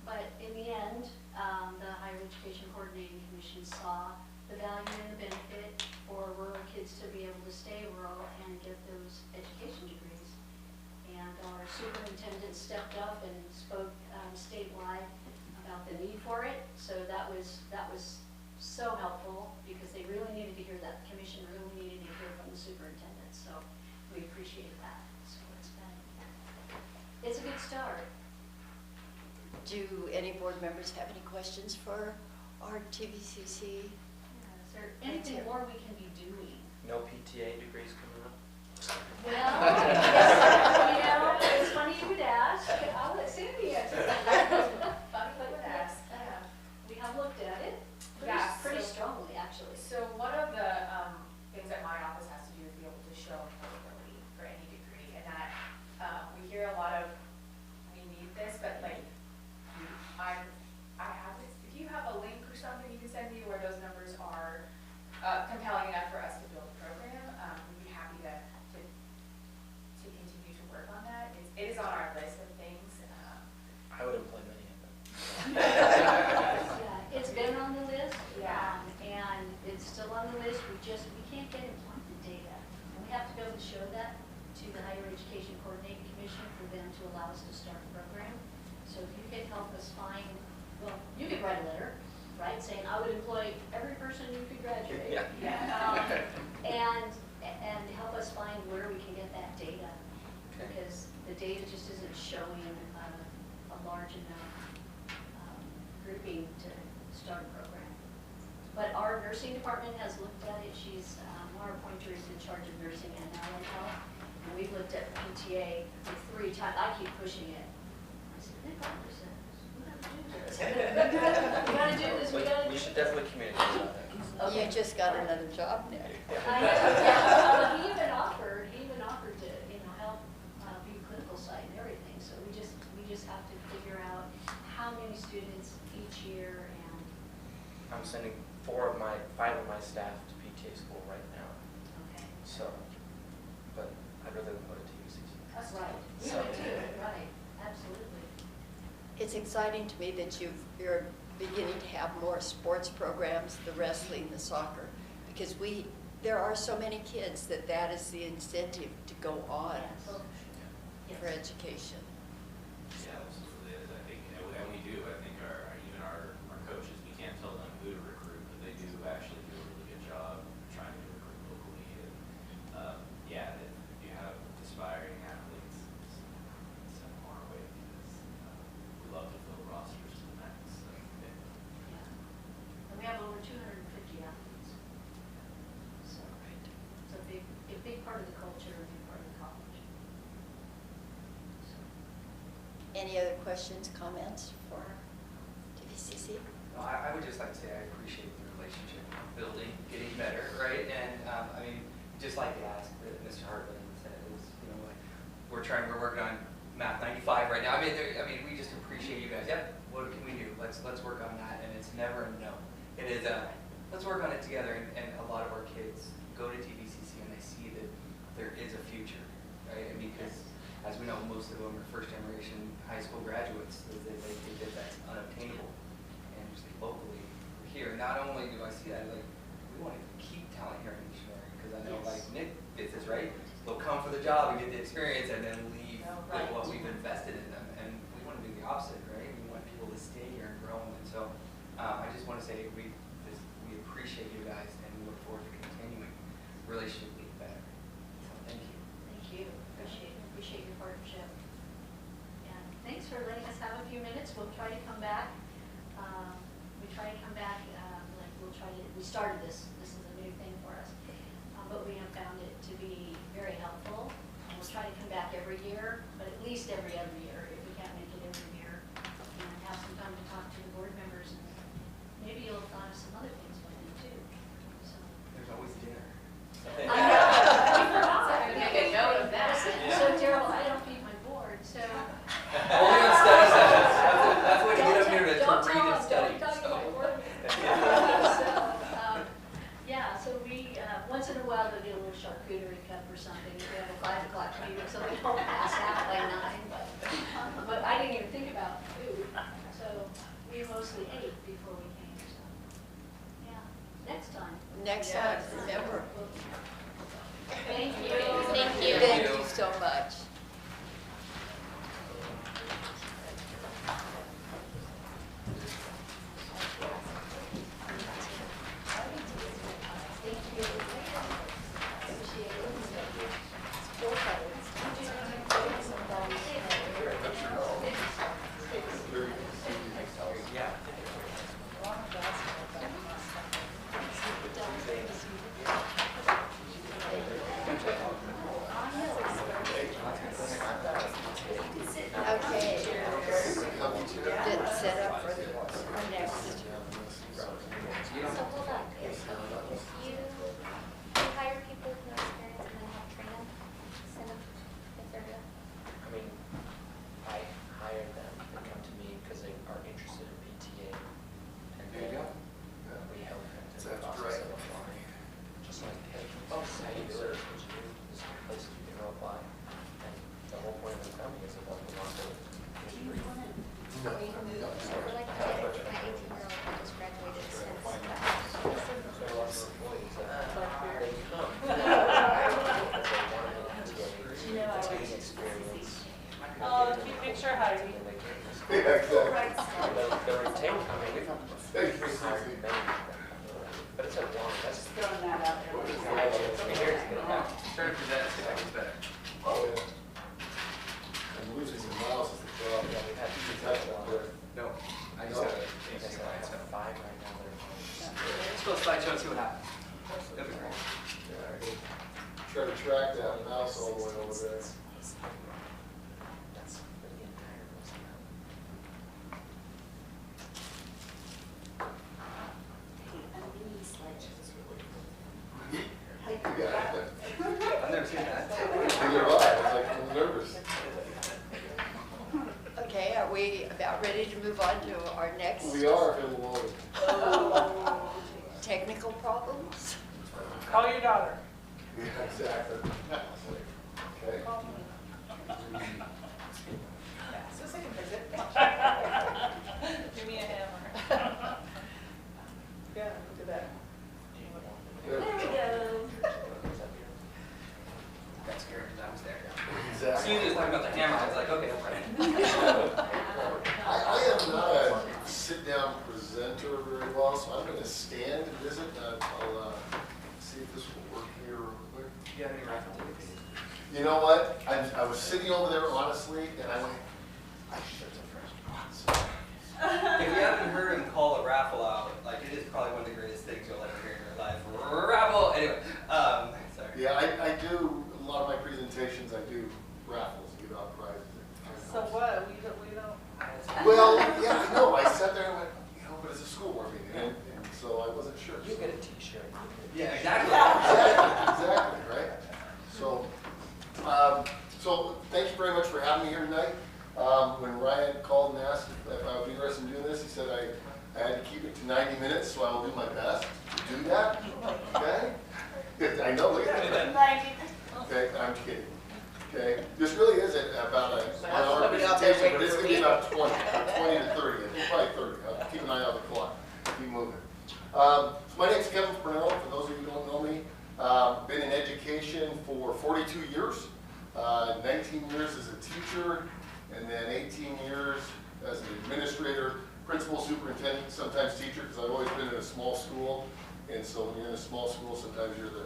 [SPEAKER 2] But in the end, the Higher Education Coordinating Commission saw the value and the benefit for rural kids to be able to stay rural and get those education degrees. And our superintendent stepped up and spoke statewide about the need for it. So that was so helpful because they really needed to hear that. The commission really needed to hear from the superintendent. So we appreciated that. So it's a good start.
[SPEAKER 1] Do any board members have any questions for our TVCC?
[SPEAKER 2] Is there anything more we can be doing?
[SPEAKER 6] No PTA degrees coming up?
[SPEAKER 2] Well, you know, it's funny you would ask. I'll let Sandy answer that.
[SPEAKER 3] Funny you would ask,
[SPEAKER 2] Yes,
[SPEAKER 3] yeah.
[SPEAKER 2] we have looked at it
[SPEAKER 3] Yeah,
[SPEAKER 2] pretty
[SPEAKER 3] so-
[SPEAKER 2] strongly, actually.
[SPEAKER 3] So one of the things that my office has to do is be able to show employability for any degree, and that we hear a lot of, we need this, but like, I have this, if you have a link or something you can send me where those numbers are compelling enough for us to build a program, we'd be happy to continue to work on that. It is on our list of things.
[SPEAKER 6] I would employ many of them.
[SPEAKER 2] Yeah, it's been on the list.
[SPEAKER 3] Yeah.
[SPEAKER 2] And it's still on the list. We can't get employment data. And we have to be able to show that to the Higher Education Coordinating Commission for them to allow us to start a program. So if you could help us find, well, you could write a letter, right, saying I would employ every person who could graduate.
[SPEAKER 6] Yeah.
[SPEAKER 2] And help us find where we can get that data.
[SPEAKER 6] Okay.
[SPEAKER 2] Because the data just isn't showing a large enough grouping to start a program. But our nursing department has looked at it. Laura Pointer is in charge of nursing and allied health. And we've looked at PTA like 3 times. I keep pushing it. I said, Nick Alderson, we gotta do this. We gotta do this, we gotta do
[SPEAKER 6] We
[SPEAKER 2] this.
[SPEAKER 6] should definitely communicate on that.
[SPEAKER 1] You just got another job there.
[SPEAKER 2] I know, yeah. He even offered to, help be clinical site and everything. So we just have to figure out how many students each year and,
[SPEAKER 6] I'm sending 5 of my staff to PTA school right now.
[SPEAKER 2] okay.
[SPEAKER 6] So, but I'd rather than go to TVCC.
[SPEAKER 2] That's right. We
[SPEAKER 6] So-
[SPEAKER 2] would too, right, absolutely.
[SPEAKER 1] It's exciting to me that you're beginning to have more sports programs, the wrestling, the soccer, because there are so many kids that is the incentive to go on
[SPEAKER 2] Yes. Yes.
[SPEAKER 1] for education.
[SPEAKER 4] Yeah, absolutely, is. I think, and we do, I think even our coaches, we can't tell them who to recruit, but they do actually do a really good job trying to recruit locally. And, yeah, if you have aspiring athletes, send them our way because we love to fill rosters to the max. So, yeah.
[SPEAKER 2] Yeah. And we have over 250 athletes. So it's a big part of the culture, a big part of the college. So,
[SPEAKER 1] Any other questions, comments for TVCC?
[SPEAKER 7] No, I would just like to say I appreciate the relationship building, getting better, right? And I mean, just like last, Mr. Hartman said, it was, you know, like we're working on Math 95 right now. I mean, we just appreciate you guys. Yep, what can we do? Let's work on that. And it's never a no. It is let's work on it together. And a lot of our kids go to TVCC and they see that there is a future, right? I mean, because as we know, most of them are first generation high school graduates. They think that that's unobtainable. And just locally here, not only do I see that, like we want to keep talent here in Missionary, because I know like Nick gets this, right? They'll come for the job and get the experience and then leave with what we've invested in them. And we want to do the opposite, right? We want people to stay here and grow. And so I just want to say we appreciate you guys and we look forward to continuing relationship being better. So thank you.
[SPEAKER 2] Thank you. Appreciate your partnership. And thanks for letting us have a few minutes. We'll try to come back. We started this. This is a new thing for us. But we have found it to be very helpful. And we'll try to come back every year, but at least every other year if we can't make it every year. And have some time to talk to the board members. And maybe you'll find some other things we do too. So.
[SPEAKER 7] There's always dinner.
[SPEAKER 2] I know. We forgot.
[SPEAKER 5] Make a note of that.
[SPEAKER 2] So terrible, I don't feed my board, so.
[SPEAKER 7] Only on study sessions. That's what you get up here to
[SPEAKER 2] Don't
[SPEAKER 7] read
[SPEAKER 2] tell
[SPEAKER 7] and
[SPEAKER 2] them,
[SPEAKER 7] study.
[SPEAKER 2] don't talk to my board. Yeah, so we, once in a while, they'll get a little charcuterie cup or something, if we have a 5 o'clock meeting, so we don't pass out by 9, but I didn't even think about food, so we mostly ate before we came, so, yeah, next time.
[SPEAKER 1] Next time, remember.
[SPEAKER 2] Thank you.
[SPEAKER 5] Thank you.
[SPEAKER 1] Thank you so much. Okay. Get set up for the next.
[SPEAKER 8] So hold on, if you hire people with no experience and then help train them, send them if they're good.
[SPEAKER 6] I mean, I hired them, they come to me because they are interested in PTA. And
[SPEAKER 7] There you go.
[SPEAKER 6] we help them to the
[SPEAKER 9] That's
[SPEAKER 6] process
[SPEAKER 9] great.
[SPEAKER 6] of applying. Just like, hey, this is how you do it, what you do, this is the place you can go apply. And the whole point of them coming is that they want to.
[SPEAKER 8] So we're like, my 18-year-old who just graduated since.
[SPEAKER 6] There are lots of employees that they come. Because they want to be PTA, experience.
[SPEAKER 5] Keep picture Heidi.
[SPEAKER 6] And they get this.
[SPEAKER 9] Yeah, exactly.
[SPEAKER 6] The retain, I mean, we've hired many of them. But it's a long, that's.
[SPEAKER 5] Throwing that out there.
[SPEAKER 7] Try to present it, it's better.
[SPEAKER 9] Oh, yeah. And losing the mouse is the problem.
[SPEAKER 6] Yeah, we've had two
[SPEAKER 9] That's
[SPEAKER 6] people.
[SPEAKER 9] not good.
[SPEAKER 7] No, I just
[SPEAKER 9] No.
[SPEAKER 7] have a
[SPEAKER 6] I
[SPEAKER 7] easy
[SPEAKER 6] said I
[SPEAKER 7] line, so.
[SPEAKER 6] have 5 right now that are.
[SPEAKER 7] Let's go slideshow and see what happens. That'd be great.
[SPEAKER 9] Yeah, try to track that mouse all the way over there.
[SPEAKER 6] That's the entire list now.
[SPEAKER 9] Yeah.
[SPEAKER 7] I've never seen that.
[SPEAKER 9] Neither have I. I was like, I'm nervous.
[SPEAKER 1] Okay, are we about ready to move on to our next
[SPEAKER 9] We are, if it will.
[SPEAKER 1] technical problems?
[SPEAKER 5] Call your daughter.
[SPEAKER 9] Yeah, exactly. Okay.
[SPEAKER 5] So second visit. Give me a hammer. Yeah, look at that.
[SPEAKER 9] Good.
[SPEAKER 2] There we go.
[SPEAKER 7] Got scared because I was there. As
[SPEAKER 9] Exactly.
[SPEAKER 7] soon as he was talking about the hammer, I was like, okay, that's right.
[SPEAKER 9] I am not a sit-down presenter very well, so I'm gonna stand and visit, and I'll see if this will work here real quick.
[SPEAKER 7] Do you have any raffle tickets?
[SPEAKER 9] You know what? I was sitting over there honestly, and I went, I should have fresh.
[SPEAKER 7] If you haven't heard him call a raffle out, like it is probably one of the greatest things you'll ever hear in your life. Raffle! Anyway, sorry.
[SPEAKER 9] Yeah, I do, a lot of my presentations, I do raffles, give out prizes.
[SPEAKER 5] So what, we don't.
[SPEAKER 9] Well, yeah, I know, I sat there and went, you know, but it's a school board meeting, and so I wasn't sure.
[SPEAKER 7] Yeah, exactly.
[SPEAKER 9] Exactly, right? So, so thank you very much for having me here tonight. When Ryan called and asked if I would be interested in doing this, he said I had to keep it to 90 minutes, so I will do my best to do that. Okay? I know, look at that. Okay, I'm kidding. Okay, this really is about a 1 hour presentation, but it's going to be about 20 to 30, probably 30. I'll keep an eye on the clock, keep moving. So my name's Kevin Purnell, for those of you who don't know me. Been in education for 42 years, 19 years as a teacher, and then 18 years as an administrator, principal, superintendent, sometimes teacher, because I've always been in a small school. And so when you're in a small school, sometimes you're the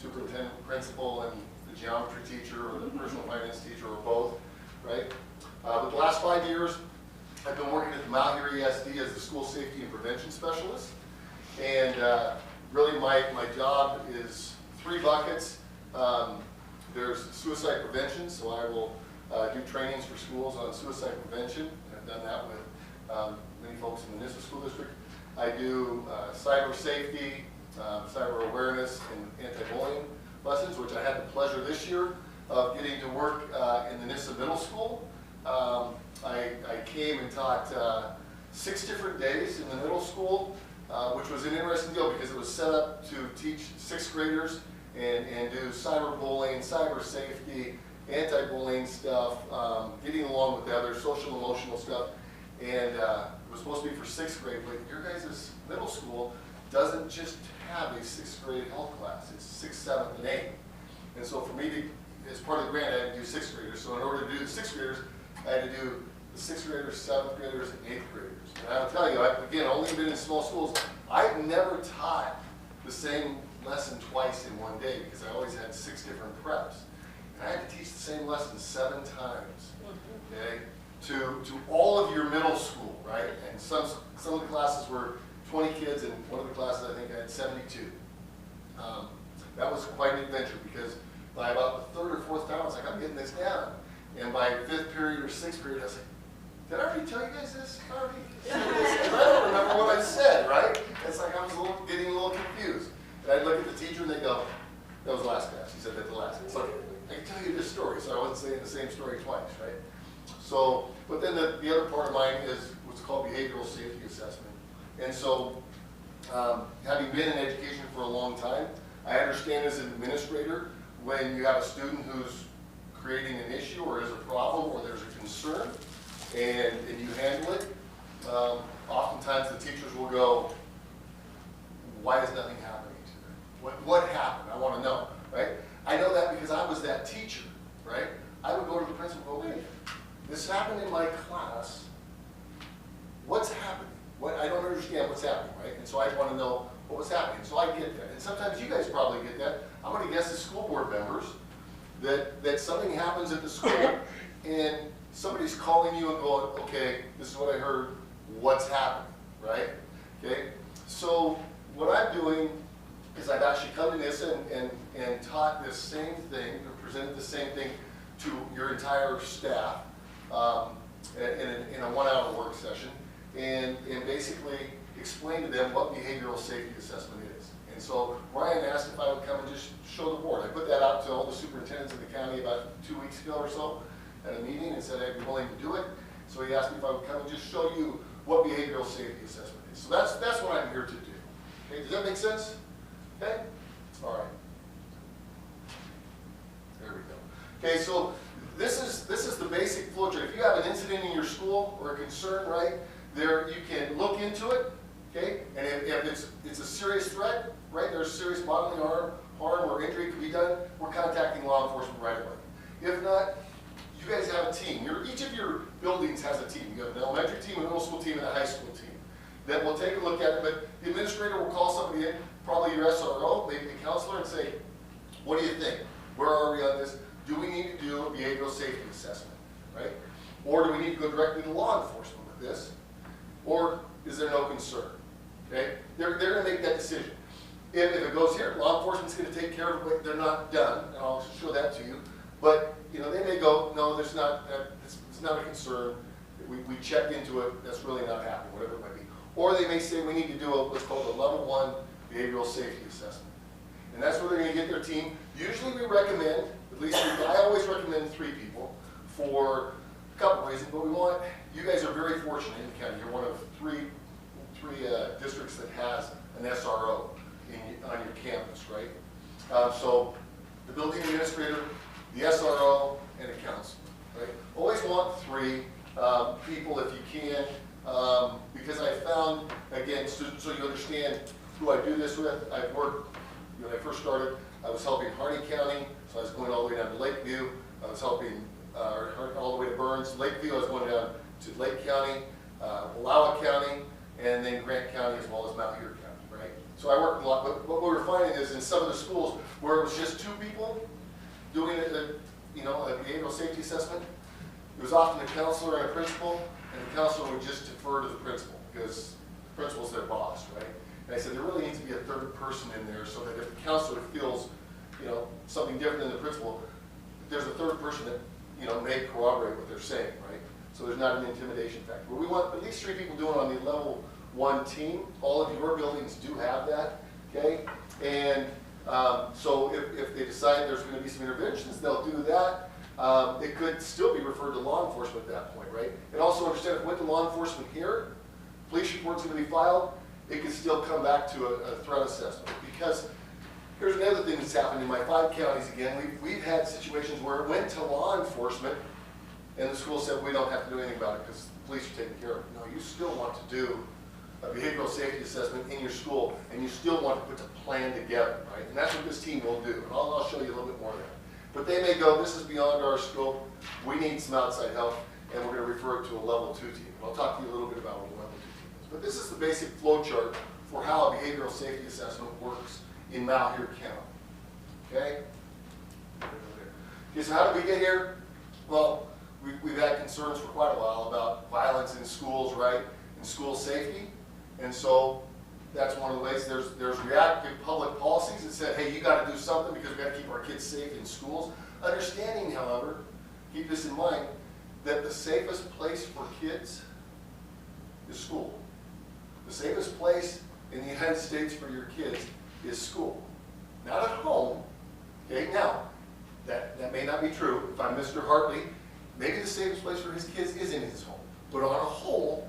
[SPEAKER 9] superintendent, principal, and the geometry teacher, or the personal finance teacher, or both, right? But the last 5 years, I've been working at the Mount Airy ESD as the school safety and prevention specialist. And really my job is 3 buckets. There's suicide prevention, so I will do trainings for schools on suicide prevention. I've done that with many folks in the Nissa School District. I do cyber safety, cyber awareness, and anti-bullying lessons, which I had the pleasure this year of getting to work in the Nissa Middle School. I came and taught 6 different days in the middle school, which was an interesting deal because it was set up to teach 6th graders and do cyberbullying, cyber safety, anti-bullying stuff, getting along with the other social emotional stuff. And it was supposed to be for 6th grade, but your guys' middle school doesn't just have a 6th grade health class. It's 6th, 7th, and 8th. And so for me to, as part of the grant, I had to do 6th graders. So in order to do the 6th graders, I had to do the 6th graders, 7th graders, and 8th graders. And I'll tell you, again, only been in small schools, I've never taught the same lesson twice in one day because I always had 6 different preps. And I had to teach the same lesson 7 times, okay, to all of your middle school, right? And some of the classes were 20 kids, and one of the classes I think I had 72. That was quite an adventure because by about the 3rd or 4th time, I was like, I'm getting this down. And by 5th period or 6th period, I was like, did I already tell you guys this? I don't remember what I said, right? It's like I was getting a little confused. And I'd look at the teacher and they'd go, that was the last class. He said that the last. It's like, I can tell you this story, so I wasn't saying the same story twice, right? So, but then the other part of mine is what's called behavioral safety assessment. And so, having been in education for a long time, I understand as an administrator, when you have a student who's creating an issue or is a problem or there's a concern, and you handle it, oftentimes the teachers will go, why is nothing happening to them? What happened? I want to know, right? I know that because I was that teacher, right? I would go to the principal and go, wait, this happened in my class. What's happening? I don't understand what's happening, right? And so I want to know what was happening. So I get that. And sometimes you guys probably get that. I'm going to guess as school board members that something happens at the school and somebody's calling you and going, okay, this is what I heard, what's happening, right? Okay? So what I'm doing is I've actually come to this and taught this same thing, or presented the same thing to your entire staff in a 1-hour work session, and basically explain to them what behavioral safety assessment is. And so Ryan asked if I would come and just show the board. I put that out to all the superintendents in the county about 2 weeks ago or so at a meeting and said I'd be willing to do it. So he asked me if I would come and just show you what behavioral safety assessment is. So that's what I'm here to do. Okay, does that make sense? Okay? All right. There we go. Okay, so this is the basic flow chart. If you have an incident in your school or a concern, right, there you can look into it, okay? And if it's a serious threat, right, there's serious bodily harm or injury could be done, we're contacting law enforcement right away. If not, you guys have a team. Each of your buildings has a team. You have an elementary team, a middle school team, and a high school team. Then we'll take a look at it, but the administrator will call somebody in, probably your SRO, maybe the counselor, and say, what do you think? Where are we on this? Do we need to do a behavioral safety assessment, right? Or do we need to go directly to law enforcement with this? Or is there no concern, okay? They're going to make that decision. If it goes here, law enforcement's going to take care of it, but they're not done, and I'll show that to you. But, you know, they may go, no, there's not, it's not a concern. We checked into it, that's really not happening, whatever it might be. Or they may say we need to do what's called a level 1 behavioral safety assessment. And that's where they're gonna get their team. Usually we recommend, at least I always recommend 3 people for a couple reasons, but we want, you guys are very fortunate in the county. You're one of three districts that has an SRO on your campus, right? So the building administrator, the SRO, and a counselor, right? Always want 3 people if you can, because I found, again, so you understand who I do this with. I've worked, when I first started, I was helping Harney County, so I was going all the way down to Lakeview. I was helping all the way to Burns. Lakeview, I was going down to Lake County, Wallowa County, and then Grant County, as well as Mount Airy County, right? So I worked a lot, but what we were finding is in some of the schools where it was just 2 people doing a behavioral safety assessment, it was often a counselor and a principal, and the counselor would just defer to the principal because the principal's their boss, right? And I said there really needs to be a 3rd person in there so that if the counselor feels, something different than the principal, there's a 3rd person that, may corroborate what they're saying, right? So there's not an intimidation factor. But we want at least 3 people doing on the level 1 team. All of your buildings do have that, okay? And so if they decide there's going to be some interventions, they'll do that. It could still be referred to law enforcement at that point, right? And also understand if it went to law enforcement here, police report's going to be filed, it could still come back to a threat assessment. Because here's another thing that's happened in my 5 counties again. We've had situations where it went to law enforcement and the school said we don't have to do anything about it because the police are taking care of it. No, you still want to do a behavioral safety assessment in your school and you still want to put the plan together, right? And that's what this team will do. And I'll show you a little bit more of that. But they may go, this is beyond our scope, we need some outside help, and we're going to refer it to a level 2 team. I'll talk to you a little bit about what a level 2 team is. But this is the basic flow chart for how a behavioral safety assessment works in Mount Airy County. Okay? Okay, so how did we get here? Well, we've had concerns for quite a while about violence in schools, right? And school safety. And so that's one of the ways. There's reactive public policies that said, hey, you got to do something because we got to keep our kids safe in schools. Understanding, however, keep this in mind, that the safest place for kids is school. The safest place in the United States for your kids is school. Not at home. Okay, now, that may not be true. If I'm Mr. Hartley, maybe the safest place for his kids is in his home. But on a whole,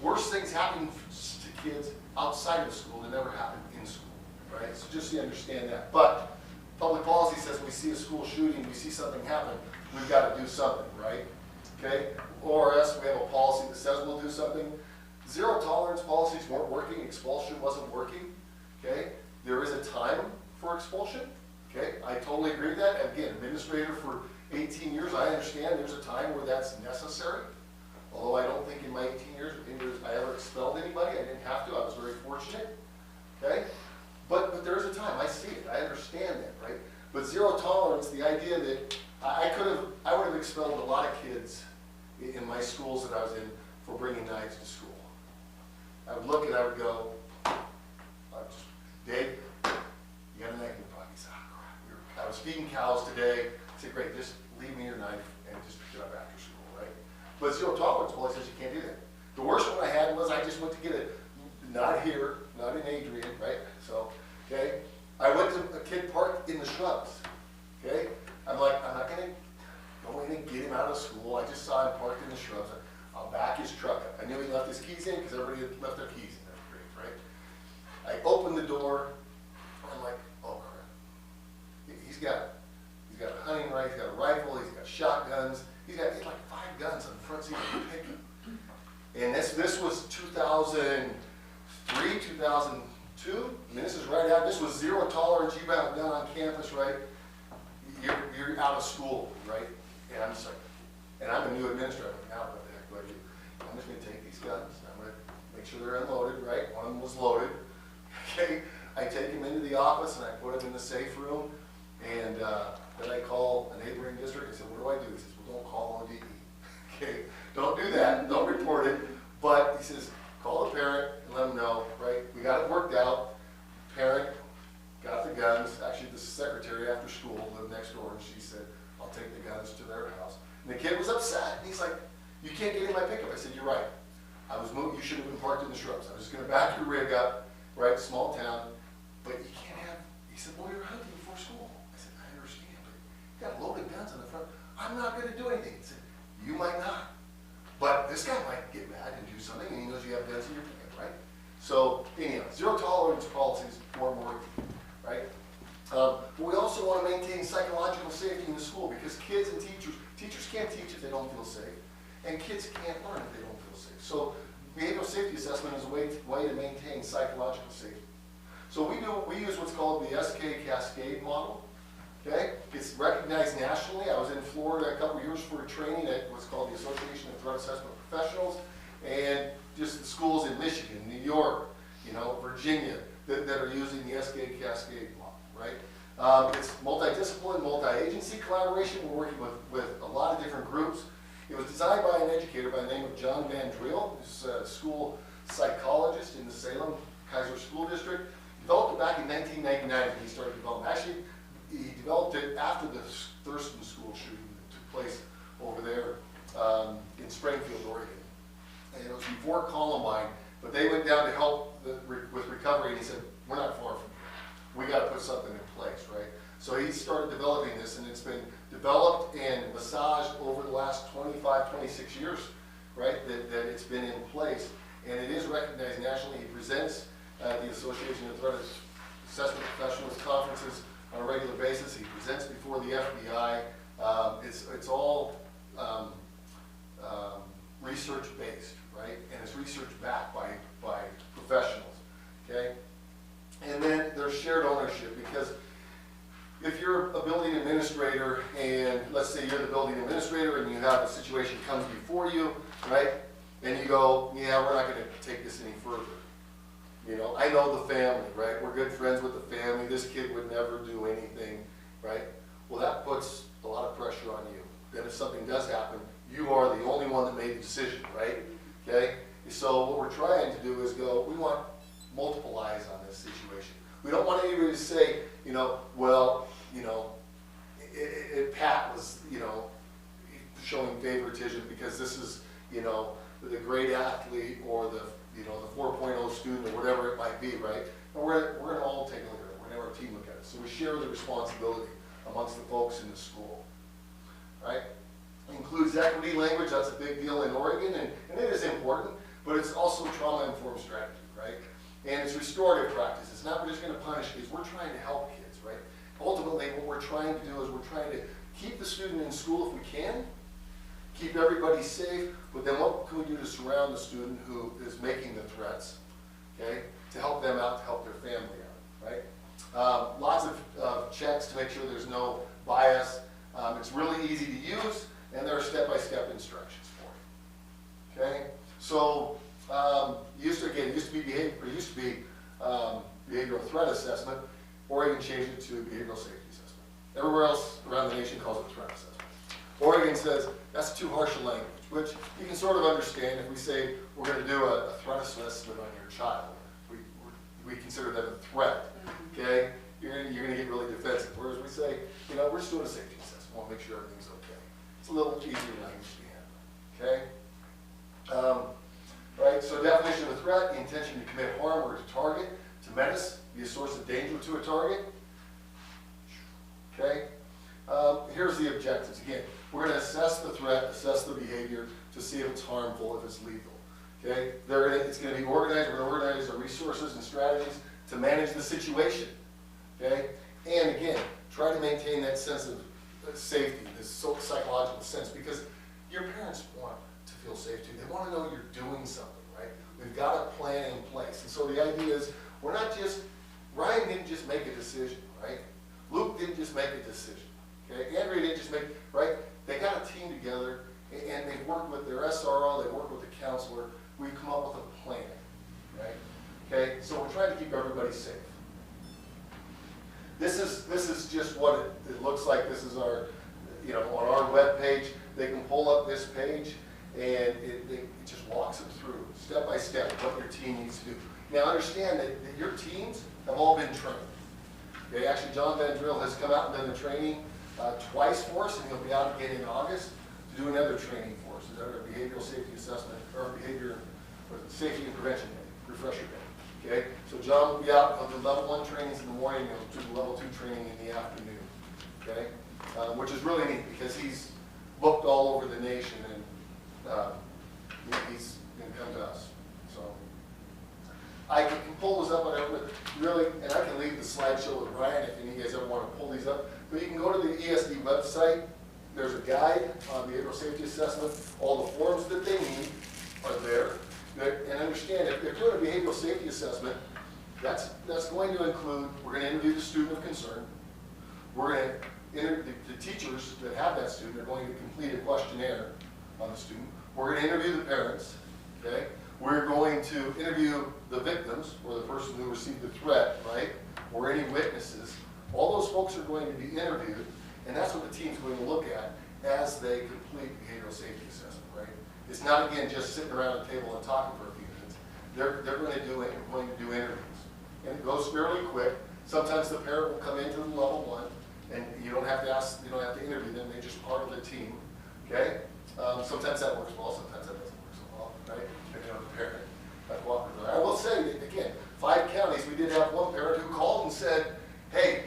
[SPEAKER 9] worse things happen to kids outside of school than ever happen in school, right? So just so you understand that. But public policy says we see a school shooting, we see something happen, we've got to do something, right? Okay? ORS, we have a policy that says we'll do something. Zero tolerance policies weren't working, expulsion wasn't working, okay? There is a time for expulsion, okay? I totally agree with that. Again, administrator for 18 years, I understand there's a time where that's necessary. Although I don't think in my 18 years I ever expelled anybody. I didn't have to. I was very fortunate. Okay? But there is a time. I see it. I understand that, right? But zero tolerance, the idea that I would have expelled a lot of kids in my schools that I was in for bringing knives to school. I would look and I would go, Dave, you got a knife in your pocket. He said, oh, crap. I was feeding cows today. I said, great, just leave me your knife and just pick it up after school, right? But zero tolerance policy says you can't do that. The worst one I had was I just went to get it. Not here, not in Adrian, right? So, okay. I went to a kid parked in the shrubs, okay? I'm like, I'm not going to go in and get him out of school. I just saw him parked in the shrubs. I'll back his truck up. I knew he left his keys in because everybody had left their keys in there, right? I opened the door. I'm like, oh crap. He's got a hunting rifle, he's got a rifle, he's got shotguns. He's like 5 guns on the front seat of the pickup. And this was 2003, 2002. I mean, this is right out. This was zero tolerance. You got a gun on campus, right? You're out of school, right? And I'm just like, and I'm a new administrator. Now what the heck do I do? I'm just going to take these guns. I'm going to make sure they're unloaded, right? One of them was loaded. Okay. I take him into the office and I put him in the safe room. And then I call a neighboring district. I said, what do I do? He says, well, don't call ODE. Okay, don't do that. Don't report it. But he says, call the parent and let them know, right? We got it worked out. Parent got the guns. Actually, the secretary after school lived next door, and she said, I'll take the guns to their house. And the kid was upset. And he's like, you can't get in my pickup. I said, you're right. I was moved. You should have been parked in the shrubs. I was just going to back your rig up, right? Small town. but you can't have, he said, well, you're hunting before school. I said, I understand, but you got loaded guns on the front. I'm not gonna do anything. He said, you might not. But this guy might get mad and do something, and he knows you have guns in your pocket, right? So, anyhow, zero tolerance policies weren't working, right? But we also want to maintain psychological safety in the school, because kids and teachers can't teach if they don't feel safe, and kids can't learn if they don't feel safe. So behavioral safety assessment is a way to maintain psychological safety. So we use what's called the SK Cascade model. Okay, it's recognized nationally. I was in Florida a couple years for a training at what's called the Association of Threat Assessment Professionals, and just the schools in Michigan, New York, Virginia, that are using the SK Cascade model, right? It's multidiscipline, multi-agency collaboration. We're working with a lot of different groups. It was designed by an educator by the name of John Van Driel, who's a school psychologist in the Salem Kaiser School District. Developed it back in 1999 when he started development. Actually, he developed it after the Thurston School shooting that took place over there in Springfield, Oregon. And it was before Columbine, but they went down to help with recovery, and he said, we're not far from here. We got to put something in place, right? So he started developing this, and it's been developed and massaged over the last 25, 26 years, right, that it's been in place. And it is recognized nationally. He presents at the Association of Threat Assessment Professionals conferences on a regular basis. He presents before the FBI. It's all research-based, right? And it's research-backed by professionals, okay? And then there's shared ownership, because if you're a building administrator, and let's say you're the building administrator and you have a situation comes before you, right? And you go, yeah, we're not gonna take this any further. I know the family, right? We're good friends with the family. This kid would never do anything, right? Well, that puts a lot of pressure on you. Then if something does happen, you are the only one that made the decision, right? Okay? So what we're trying to do is we want multiple eyes on this situation. We don't want anybody to say, well, Pat was, showing favoritism because this is, the great athlete or the 4.0 student or whatever it might be, right? And we're going to all take a look at it. We're going to have our team look at it. So we share the responsibility amongst the folks in the school, right? It includes equity language. That's a big deal in Oregon, and it is important, but it's also trauma-informed strategy, right? And it's restorative practice. It's not we're just going to punish kids. We're trying to help kids, right? Ultimately, what we're trying to do is we're trying to keep the student in school if we can, keep everybody safe, but then what can we do to surround the student who is making the threats, okay, to help them out, to help their family out, right? Lots of checks to make sure there's no bias. It's really easy to use, and there are step-by-step instructions for it, okay? So, used to be behavioral threat assessment. Oregon changed it to behavioral safety assessment. Everywhere else around the nation calls it threat assessment. Oregon says that's too harsh a language, which you can sort of understand. If we say we're going to do a threat assessment on your child, we consider that a threat, okay? You're going to get really defensive. Whereas we say, we're just doing a safety assessment. We want to make sure everything's okay. It's a little easier language to handle, okay? Right, so definition of a threat, the intention to commit harm or to target, to menace, be a source of danger to a target. Okay? Here's the objectives. Again, we're going to assess the threat, assess the behavior to see if it's harmful, if it's lethal. Okay? It's going to be organized. We're going to organize our resources and strategies to manage the situation. Okay? And again, try to maintain that sense of safety, this psychological sense, because your parents want to feel safe too. They want to know you're doing something, right? We've got a plan in place. And so the idea is, Ryan didn't just make a decision, right? Luke didn't just make a decision, okay? Andrea didn't just right? They got a team together, and they worked with their SRO, they worked with the counselor. We've come up with a plan, right? Okay, so we're trying to keep everybody safe. This is just what it looks like. This is our, on our webpage. They can pull up this page, and it just walks them through, step by step, what your team needs to do. Now understand that your teams have all been trained. Okay, actually John Van Driel has come out and done the training twice for us, and he'll be out again in August to do another training for us. Is that our behavioral safety assessment, or behavior safety and prevention day, refresher day. Okay, so John will be out, he'll do level 1 trainings in the morning, he'll do level 2 training in the afternoon. Okay, which is really neat because he's booked all over the nation and he's going to come to us. So I can pull those up, whatever, but really, and I can leave the slideshow with Ryan if any of you guys ever want to pull these up. But you can go to the ESD website. There's a guide on behavioral safety assessment. All the forms that they need are there. And understand, if they're doing a behavioral safety assessment, that's going to include, we're going to interview the student of concern. We're going to interview the teachers that have that student are going to complete a questionnaire on the student. We're going to interview the parents, okay? We're going to interview the victims, or the person who received the threat, right? Or any witnesses. All those folks are going to be interviewed, and that's what the team's going to look at as they complete behavioral safety assessment, right? It's not, again, just sitting around a table and talking for a few minutes. They're going to do interviews. And it goes fairly quick. Sometimes the parent will come into the level 1, and you don't have to ask, you don't have to interview them, they're just part of the team, okay? Sometimes that works well, sometimes that doesn't work so well, right? Depending on the parent. I will say that, again, 5 counties, we did have one parent who called and said, hey,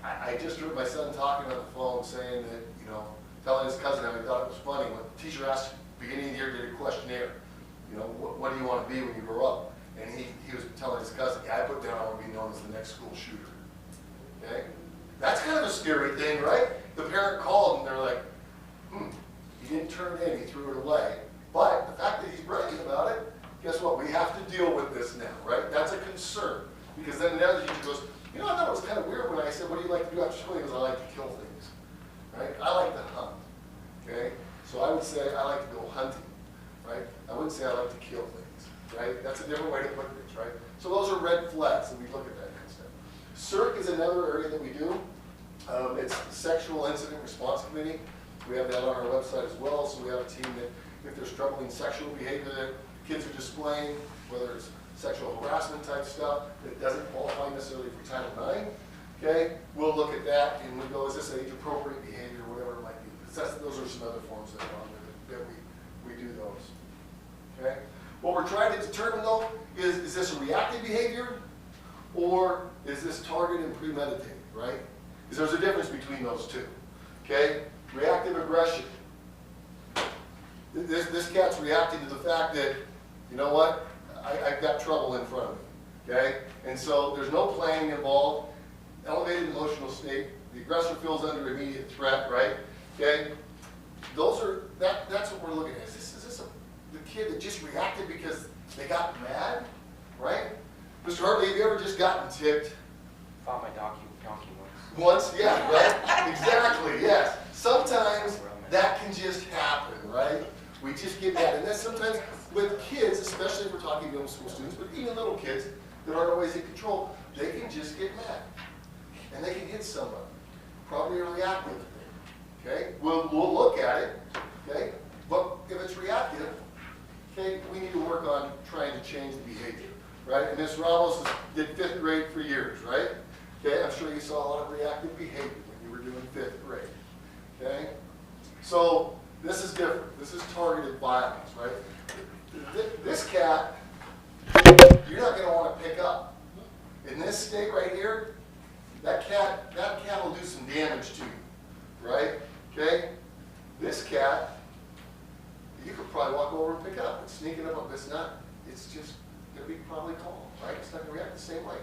[SPEAKER 9] I just heard my son talking on the phone saying that, you know, telling his cousin how he thought it was funny when the teacher asked, beginning of the year, did a questionnaire, you know, what do you want to be when you grow up? And he was telling his cousin, yeah, I put down I want to be known as the next school shooter. Okay? That's kind of a scary thing, right? The parent called and they're like, he didn't turn it in, he threw it away. But the fact that he's bragging about it, guess what? We have to deal with this now, right? That's a concern. Because then the other teacher goes, you know, I thought it was kind of weird when I said, what do you like to do after school? He goes, I like to kill things, right? I like to hunt, okay? So I would say I like to go hunting, right? I wouldn't say I like to kill things, right? That's a different way to put things, right? So those are red flags, and we look at that kind of stuff. CIRC is another area that we do. It's the Sexual Incident Response Committee. We have that on our website as well, so we have a team that, if there's troubling sexual behavior that kids are displaying, whether it's sexual harassment type stuff that doesn't qualify necessarily for Title IX, okay, we'll look at that and we go, is this age appropriate behavior, whatever it might be. Those are some other forms that are on there that we do those, okay. What we're trying to determine though is this a reactive behavior or is this targeted and premeditated, right? Because there's a difference between those two, okay. Reactive aggression. This cat's reacting to the fact that, you know what, I've got trouble in front of me, okay? And so there's no planning involved, elevated emotional state, the aggressor feels under immediate threat, right? Okay? That's what we're looking at. Is this the kid that just reacted because they got mad, right? Mr. Hartley, have you ever just gotten ticked?
[SPEAKER 6] Fought my donkey once.
[SPEAKER 9] Once? Yeah, right? Exactly, yes. Sometimes that can just happen, right? We just get mad. And that's sometimes with kids, especially if we're talking middle school students, but even little kids that aren't always in control, they can just get mad. And they can hit somebody. Probably a reactive thing. Okay? We'll look at it. Okay? But if it's reactive, okay, we need to work on trying to change the behavior. Right? And Ms. Ramos did 5th grade for years, right? Okay? I'm sure you saw a lot of reactive behavior when you were doing 5th grade. Okay? So this is different. This is targeted violence, right? This cat, you're not going to want to pick up. In this state right here, that cat will do some damage to you, right? Okay? This cat, you could probably walk over and pick it up. It's sneaking up on this nut. It's just going to be probably calm, right? It's not going to react the same way.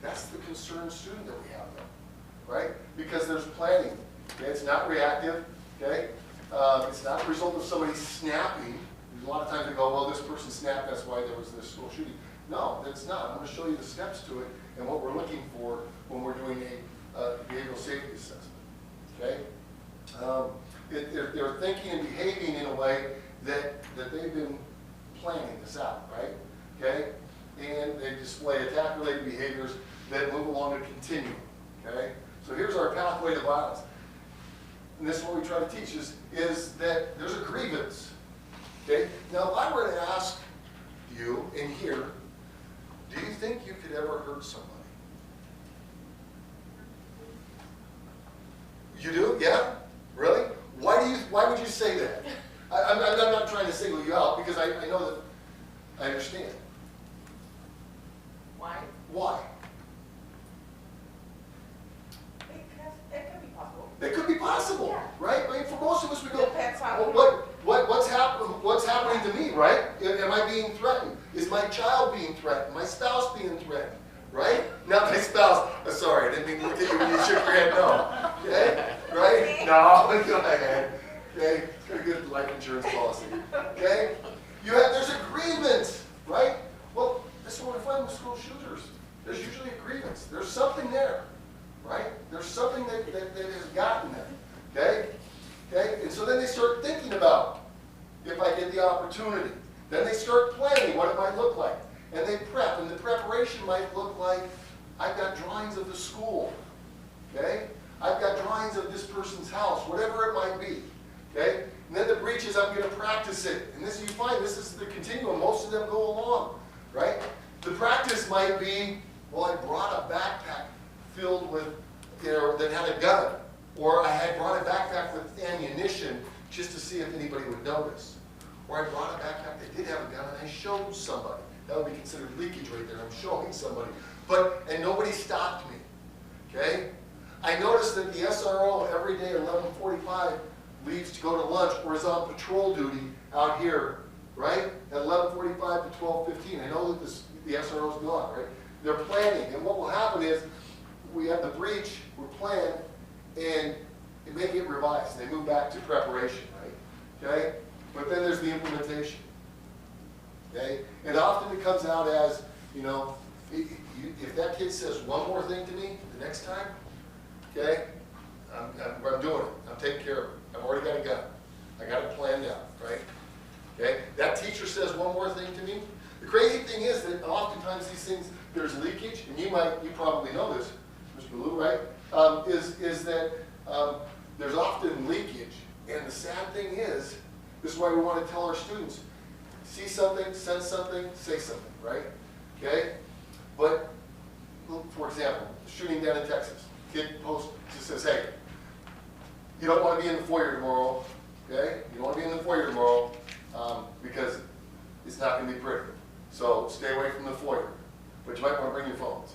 [SPEAKER 9] That's the concerned student that we have though, right? Because there's planning. Okay? It's not reactive, okay? It's not the result of somebody snapping. A lot of times we go, well, this person snapped, that's why there was this school shooting. No, that's not. I'm going to show you the steps to it and what we're looking for when we're doing a behavioral safety assessment. Okay? They're thinking and behaving in a way that they've been planning this out, right? Okay? And they display attack-related behaviors that move along a continuum. Okay? So here's our pathway to violence. And this is what we try to teach is that there's a grievance. Okay? Now, if I were to ask you in here, do you think you could ever hurt somebody? You do? Yeah? Really? Why would you say that? I'm not trying to single you out because I know that I understand. Why?
[SPEAKER 10] It could be possible.
[SPEAKER 9] It could be possible,
[SPEAKER 10] Yeah.
[SPEAKER 9] right? I mean, for most of us, we go,
[SPEAKER 10] Depends on
[SPEAKER 9] well, what's happening to me, right? Am I being threatened? Is my child being threatened? My spouse being threatened, right? Not my spouse. Sorry, I didn't mean to look at you when you shook your head. No. Okay, right? No. Go ahead. Okay, it's got a good life insurance policy. Okay, there's agreement, right? Well, this is what we find with school shooters. There's usually a grievance. There's something there, right? There's something that has gotten them, okay? Okay, and so then they start thinking about, if I get the opportunity. Then they start planning what it might look like. And they prep, and the preparation might look like, I've got drawings of the school, okay? I've got drawings of this person's house, whatever it might be, okay? And then the breach is, I'm gonna practice it. And this, you find, this is the continuum, most of them go along, right? The practice might be, well, I brought a backpack filled with, that had a gun. Or I had brought a backpack with ammunition just to see if anybody would notice. Or I brought a backpack that did have a gun and I showed somebody. That would be considered leakage right there. I'm showing somebody. And nobody stopped me, okay? I noticed that the SRO every day at 11:45 leaves to go to lunch or is on patrol duty out here, right? At 11:45 to 12:15. I know that the SRO's gone, right? They're planning, and what will happen is we have the breach, we're planned, and it may get revised. They move back to preparation, right? Okay? But then there's the implementation. Okay? And often it comes out as, if that kid says one more thing to me the next time, okay, I'm doing it. I'm taking care of it. I've already got a gun. I got it planned out, right? Okay? That teacher says one more thing to me. The crazy thing is that oftentimes these things, there's leakage, and you probably know this, Mr. Lou, right? Is that there's often leakage, and the sad thing is, this is why we want to tell our students, see something, sense something, say something, right? Okay? But, for example, shooting down in Texas, kid just says, hey, you don't want to be in the foyer tomorrow, okay? You don't want to be in the foyer tomorrow because it's not going to be pretty. So stay away from the foyer, but you might want to bring your phones.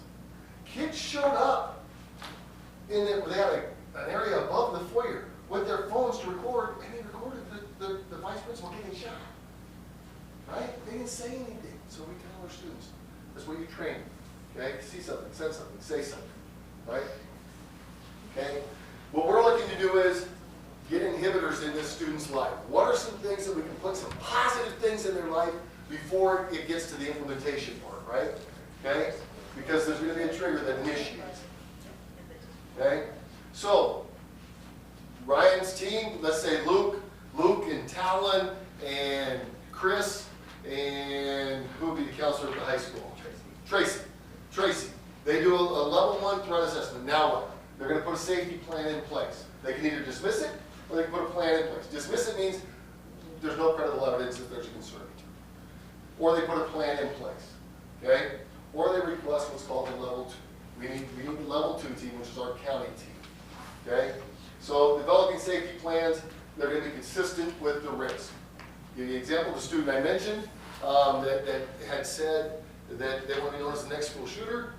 [SPEAKER 9] Kids showed up they had an area above the foyer with their phones to record, and they recorded the vice principal getting shot. Right? They didn't say anything. So we tell our students, that's what you train. Okay? See something, sense something, say something. Right? Okay? What we're looking to do is get inhibitors in this student's life. What are some things that we can put some positive things in their life before it gets to the implementation part, right? Okay? Because there's going to be a trigger that initiates. Okay? So, Ryan's team, let's say Luke and Talon and Chris, and who would be the counselor at the high school? Tracy. They do a level 1 threat assessment. Now what? They're going to put a safety plan in place. They can either dismiss it, or they can put a plan in place. Dismiss it means there's no credible evidence that there's a concern. Or they put a plan in place. Okay? Or they request what's called a level 2. We need the level 2 team, which is our county team. Okay? So developing safety plans, they're going to be consistent with the risk. Give you an example, the student I mentioned that had said that they want to be known as the next school shooter.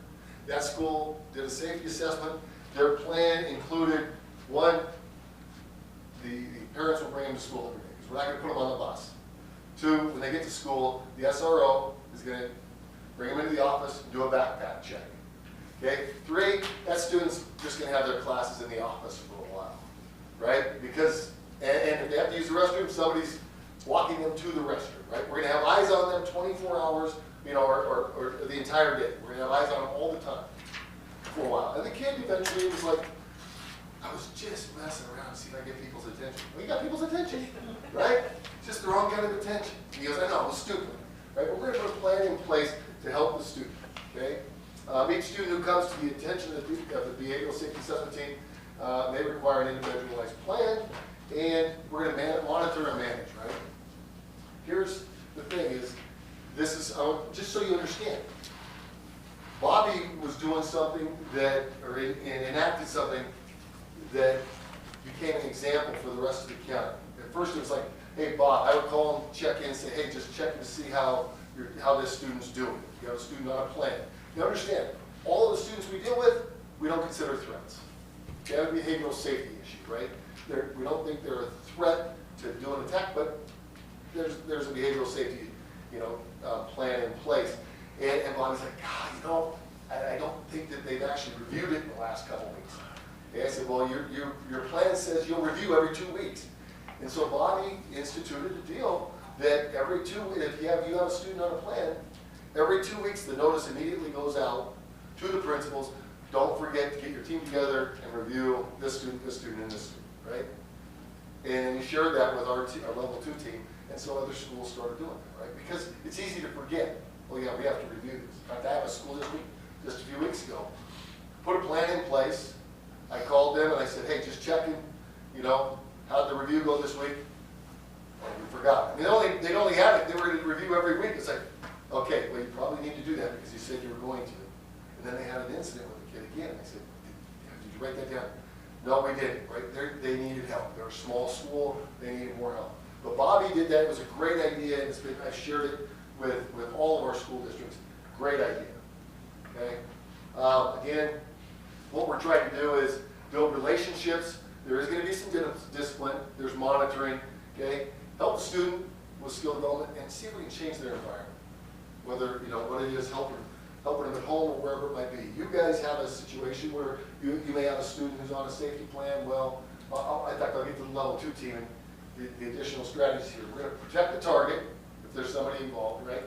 [SPEAKER 9] That school did a safety assessment. Their plan included, one, the parents will bring them to school every day, because we're not going to put them on the bus. 2, when they get to school, the SRO is going to bring them into the office and do a backpack check. Okay? 3, that student's just going to have their classes in the office for a while, right? Because, and if they have to use the restroom, somebody's walking them to the restroom, right? We're going to have eyes on them 24 hours, or the entire day. We're going to have eyes on them all the time for a while. And the kid eventually was like, I was just messing around to see if I get people's attention. Well, you got people's attention, right? It's just the wrong kind of attention. And he goes, I know, it was stupid. Right? But we're going to put a plan in place to help the student, okay? Each student who comes to the attention of the behavioral safety assessment team may require an individualized plan, and we're going to monitor and manage, right? Here's the thing is, this is, just so you understand, Bobby was doing something that, or enacted something that became an example for the rest of the county. At first it was like, hey Bob, I would call him, check in, say, hey, just checking to see how this student's doing. You have a student on a plan. You understand, all of the students we deal with, we don't consider threats. They have a behavioral safety issue, right? We don't think they're a threat to do an attack, but there's a behavioral safety, plan in place. And Bobby's like, God, I don't think that they've actually reviewed it in the last couple weeks. And I said, well, your plan says you'll review every 2 weeks. And so Bobby instituted a deal that if you have a student on a plan, every 2 weeks the notice immediately goes out to the principals. Don't forget to get your team together and review this student, and this student, right? And we shared that with our level 2 team, and so other schools started doing that, right? Because it's easy to forget. Oh yeah, we have to review this. In fact, I have a school district just a few weeks ago, put a plan in place. I called them and I said, hey, just checking, how'd the review go this week? And we forgot. I mean, they only had it, they were going to review every week. It's like, okay, well, you probably need to do that because you said you were going to. And then they had an incident with the kid again. I said, did you write that down? No, we didn't, right? They needed help. They're a small school, they needed more help. But Bobby did that, it was a great idea, and I shared it with all of our school districts. Great idea, okay? Again, what we're trying to do is build relationships. There is going to be some discipline, there's monitoring, okay? Help the student with skill development and see if we can change their environment. Whether, what it is, helping them at home or wherever it might be. You guys have a situation where you may have a student who's on a safety plan. Well, in fact, I'll get to the level 2 team and the additional strategies here. We're going to protect the target if there's somebody involved, right?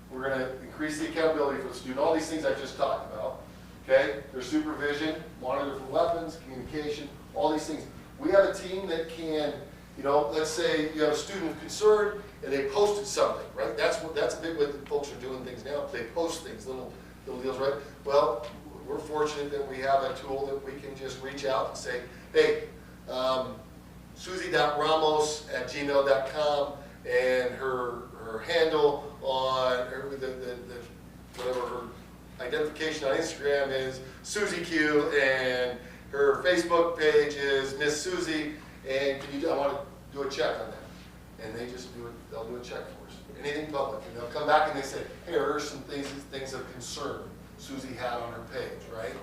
[SPEAKER 9] We're going to increase the accountability for the student. All these things I just talked about, okay? There's supervision, monitor for weapons, communication, all these things. We have a team that can, let's say you have a student who's concerned and they posted something, right? That's a big way that folks are doing things now. They post things, little deals, right? Well, we're fortunate that we have a tool that we can just reach out and say, hey, Susie.ramos@gmail.com and her handle on whatever her identification on Instagram is Susie Q, and her Facebook page is Miss Susie, and I want to do a check on that. And they just they'll do a check for us. Anything public, and they'll come back and they say, hey, here are some things of concern Susie had on her page, right?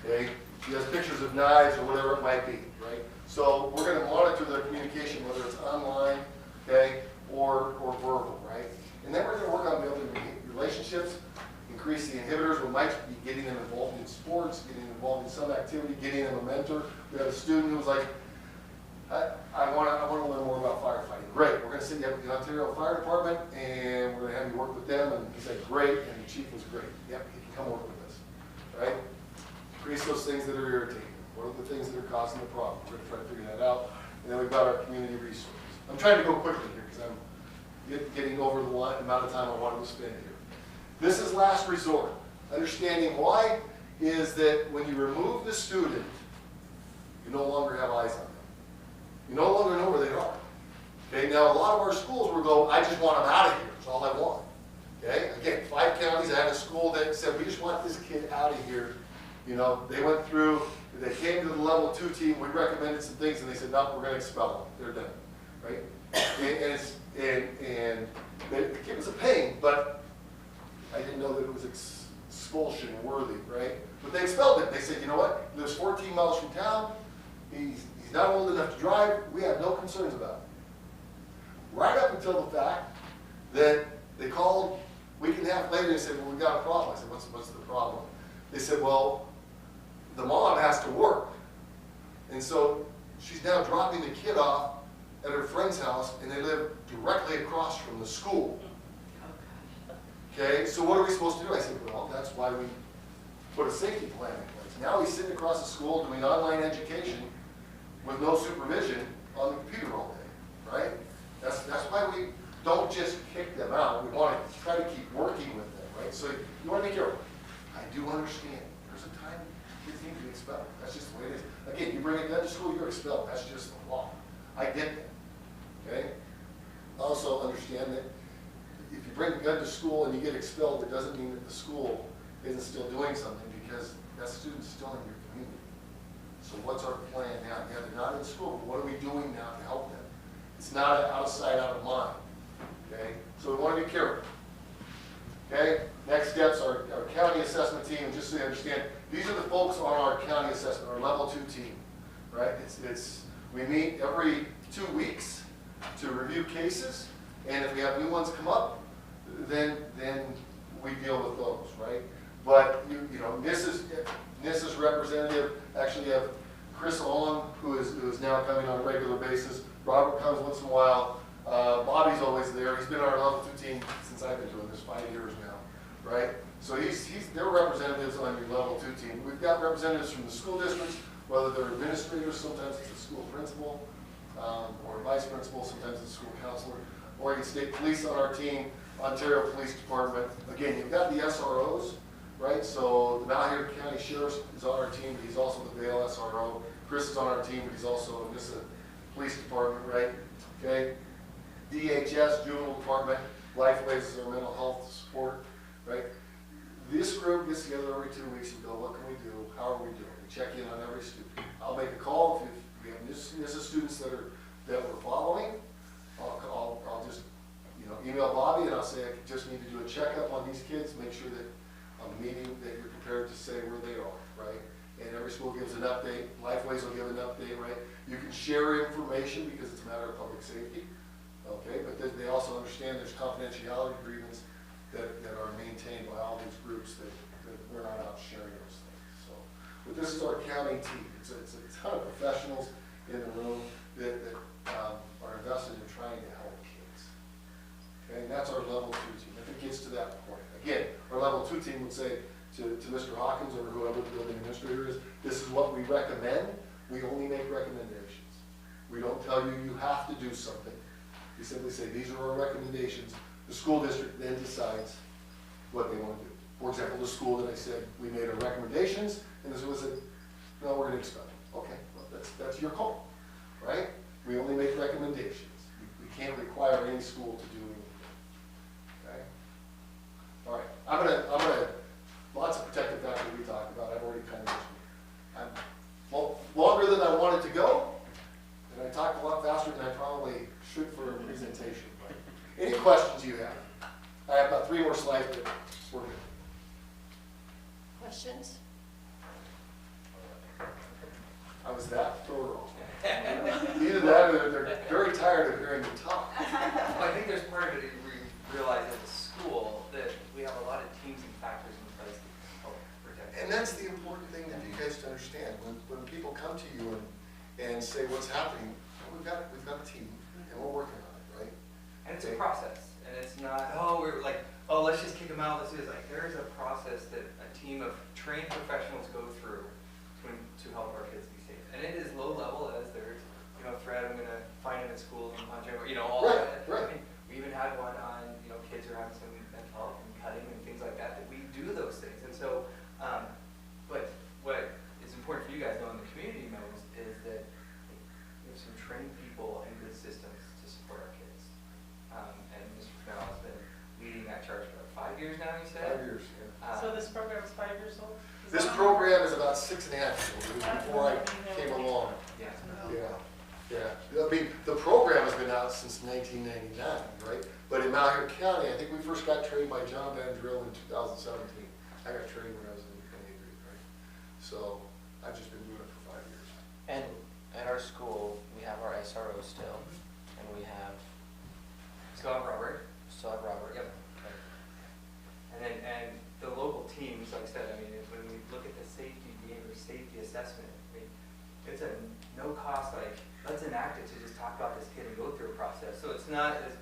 [SPEAKER 9] Okay, she has pictures of knives or whatever it might be, right? So we're going to monitor their communication, whether it's online, okay, or verbal, right? And then we're going to work on building relationships, increase the inhibitors. We might be getting them involved in sports, getting them involved in some activity, getting them a mentor. We have a student who was like, I want to learn more about firefighting. Great, we're going to send you up to the Ontario Fire Department, and we're going to have you work with them. And he said, great, and the chief was great. Yep, he can come work with us, right? Increase those things that are irritating. What are the things that are causing the problem? We're going to try to figure that out. And then we've got our community resources. I'm trying to go quickly here because I'm getting over the amount of time I wanted to spend here. This is last resort. Understanding why is that when you remove the student, you no longer have eyes on them. You no longer know where they are. Okay, now a lot of our schools will go, I just want them out of here. That's all I want. Okay, again, 5 counties. I had a school that said, we just want this kid out of here. They went through, they came to the level 2 team, we recommended some things, and they said, no, we're going to expel them. They're done, right? And the kid was a pain, but I didn't know that it was expulsion worthy, right? But they expelled him. They said, you know what? He lives 14 miles from town. He's not old enough to drive. We have no concerns about it. Right up until the fact that they called a week and a half later and said, well, we've got a problem. I said, what's the problem? They said, well, the mom has to work. And so she's now dropping the kid off at her friend's house, and they live directly across from the school. Okay, so what are we supposed to do? I said, well, that's why we put a safety plan in place. Now he's sitting across the school doing online education with no supervision on the computer all day, right? That's why we don't just kick them out. We want to try to keep working with them, right? So you want to be careful. I do understand. There's a time kids need to be expelled. That's just the way it is. Again, you bring a gun to school, you're expelled. That's just the law. I get that. Okay? Also understand that if you bring a gun to school and you get expelled, it doesn't mean that the school isn't still doing something, because that student's still in your community. So what's our plan now? Yeah, they're not in school, but what are we doing now to help them? It's not out of sight, out of mind. Okay? So we want to be careful. Okay? Next steps are our county assessment team, just so you understand, these are the folks on our county assessment, our level 2 team, right? We meet every 2 weeks to review cases, and if we have new ones come up, then we deal with those, right? But, you know, NISS's representative, actually have Chris Olin, who is now coming on a regular basis. Robert comes once in a while. Bobby's always there. He's been on our level 2 team since I've been doing this 5 years now, right? So they're representatives on your level 2 team. We've got representatives from the school districts, whether they're administrators, sometimes it's a school principal, or a vice principal, sometimes it's a school counselor. Oregon State Police on our team, Ontario Police Department. Again, you've got the SROs, right? So the Malheur County Sheriff is on our team, but he's also the Vail SRO. Chris is on our team, but he's also in this police department, right? Okay. DHS, Juvenile Department, Lifeways is our mental health support, right? This group gets together every 2 weeks and go, what can we do? How are we doing? We check in on every student. I'll make a call if we have NISSA students that we're following. I'll just, you know, email Bobby and I'll say I just need to do a checkup on these kids, make sure that on the meeting that you're prepared to say where they are, right? And every school gives an update. Lifeways will give an update, right? You can share information because it's a matter of public safety, okay? But they also understand there's confidentiality agreements that are maintained by all these groups that we're not out sharing those things. So, but this is our county team. It's a ton of professionals in the room that are invested in trying to help kids. Okay, and that's our level 2 team. If it gets to that point, again, our level 2 team would say to Mr. Hawkins or whoever the building administrator is, this is what we recommend. We only make recommendations. We don't tell you you have to do something. We simply say these are our recommendations. The school district then decides what they want to do. For example, the school that I said we made our recommendations, and this was no, we're going to expel them. Okay, well, that's your call, right? We only make recommendations. We can't require any school to do anything. Okay. All right. I'm gonna. Lots of protective factors we talked about. I've already kind of mentioned. I'm longer than I wanted to go, and I talked a lot faster than I probably should for a presentation. But any questions you have? I have about 3 more slides, but we're good.
[SPEAKER 1] Questions?
[SPEAKER 9] I was that thorough. Either that or they're very tired of hearing me talk.
[SPEAKER 7] Well, I think there's part of it we realize at the school that we have a lot of teams and factors in place to help protect.
[SPEAKER 9] And that's the important thing that you guys to understand. When people come to you and say what's happening, we've got a team and we're working on it, right?
[SPEAKER 7] And it's a process, and it's not, let's just kick them out, let's do this. Like, there is a process that a team of trained professionals go through to help our kids be safe. And it is low level as there's, you know, threat, I'm gonna find him at school and punch him, or, you know, all
[SPEAKER 9] Right,
[SPEAKER 7] that.
[SPEAKER 9] right.
[SPEAKER 7] I mean, we even had one on, you know, kids are having some mental health and cutting and things like that we do those things. And so, but what is important for you guys to know in the community knows is that we have some trained people and good systems to support our kids. And Mr. Fennell has been leading that charge for 5 years now, you said?
[SPEAKER 9] 5 years, yeah.
[SPEAKER 10] So this program is 5 years old?
[SPEAKER 9] This program is about 6.5 years old, before I came along.
[SPEAKER 7] Yeah.
[SPEAKER 9] Yeah. I mean, the program has been out since 1999, right? But in Malheur County, I think we first got trained by John Van Drill in 2017. I got trained when I was in 8th grade, right? So I've just been doing it for 5 years.
[SPEAKER 6] And at our school, we have our SRO still, and we have
[SPEAKER 7] Scott Robert.
[SPEAKER 6] still have Robert.
[SPEAKER 7] Yep. And the local teams, like I said, I mean, when we look at the safety behavior, safety assessment, I mean, it's a no cost, like, let's enact it to just talk about this kid and go through a process. So it's not as,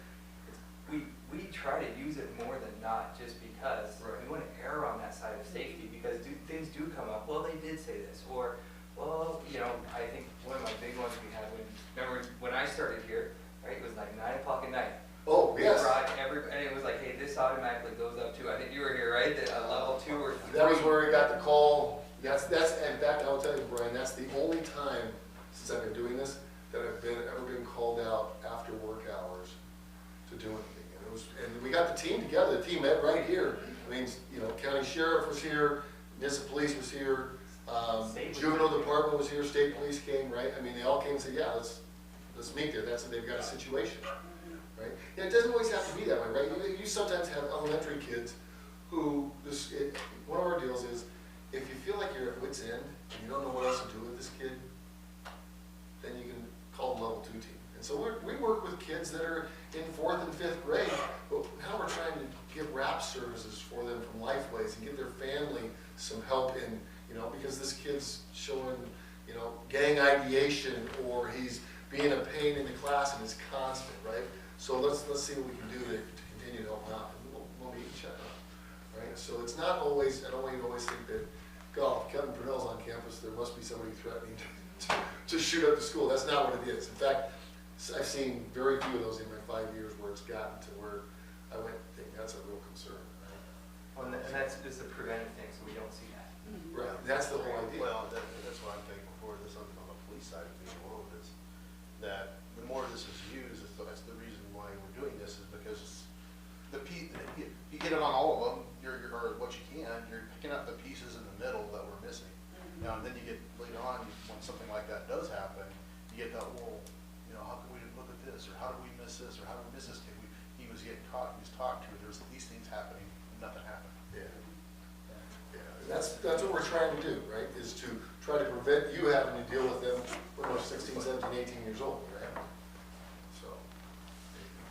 [SPEAKER 7] we try to use it more than not just because we want to err on that side of safety because things do come up. Well, they did say this, or, well, you know, I think one of my big ones we had remember when I started here, right, it was like 9 o'clock at night.
[SPEAKER 9] Oh, yes.
[SPEAKER 7] And it was like, hey, this automatically goes up to, I think you were here, right? Level 2 or 3.
[SPEAKER 9] That was where I got the call. That's in fact, I'll tell you, Brian, that's the only time since I've been doing this that I've ever been called out after work hours to do anything. And we got the team together. The team met right here. I mean, you know, county sheriff was here, NISSA police was here, juvenile department was here, state police came, right? I mean, they all came and said, yeah, let's meet there. They've got a situation, right? And it doesn't always have to be that way, right? You sometimes have elementary kids who, one of our deals is, if you feel like you're at wit's end and you don't know what else to do with this kid, then you can call the level 2 team. And so we work with kids that are in 4th and 5th grade, but now we're trying to give wrap services for them from Lifeways and give their family some help in, because this kid's showing, gang ideation, or he's being a pain in the class and it's constant, right? So let's see what we can do to continue to help him out, and we'll meet and check on him, right? So it's not always, I don't want you to always think that, God, if Kevin Purnell's on campus, there must be somebody threatening to shoot up the school. That's not what it is. In fact, I've seen very few of those in my 5 years where it's gotten to where I went, think that's a real concern, right?
[SPEAKER 7] Well, and that's just the preventive thing, so we don't see that.
[SPEAKER 9] Right, that's the whole idea.
[SPEAKER 11] Well, that's what I'm thankful for, this on the police side of the world, is that the more this is used, that's the reason why we're doing this, is because you get it on all of them, or what you can, you're picking up the pieces in the middle that we're missing. Now, and then you get later on, when something like that does happen, you get that, well, how come we didn't look at this, or how did we miss this, or how did we miss this kid? He was getting caught, he was talked to, there's these things happening, and nothing happened.
[SPEAKER 9] Yeah. That's what we're trying to do, right, is to try to prevent you having to deal with them when they're 16, 17, 18 years old, right? So,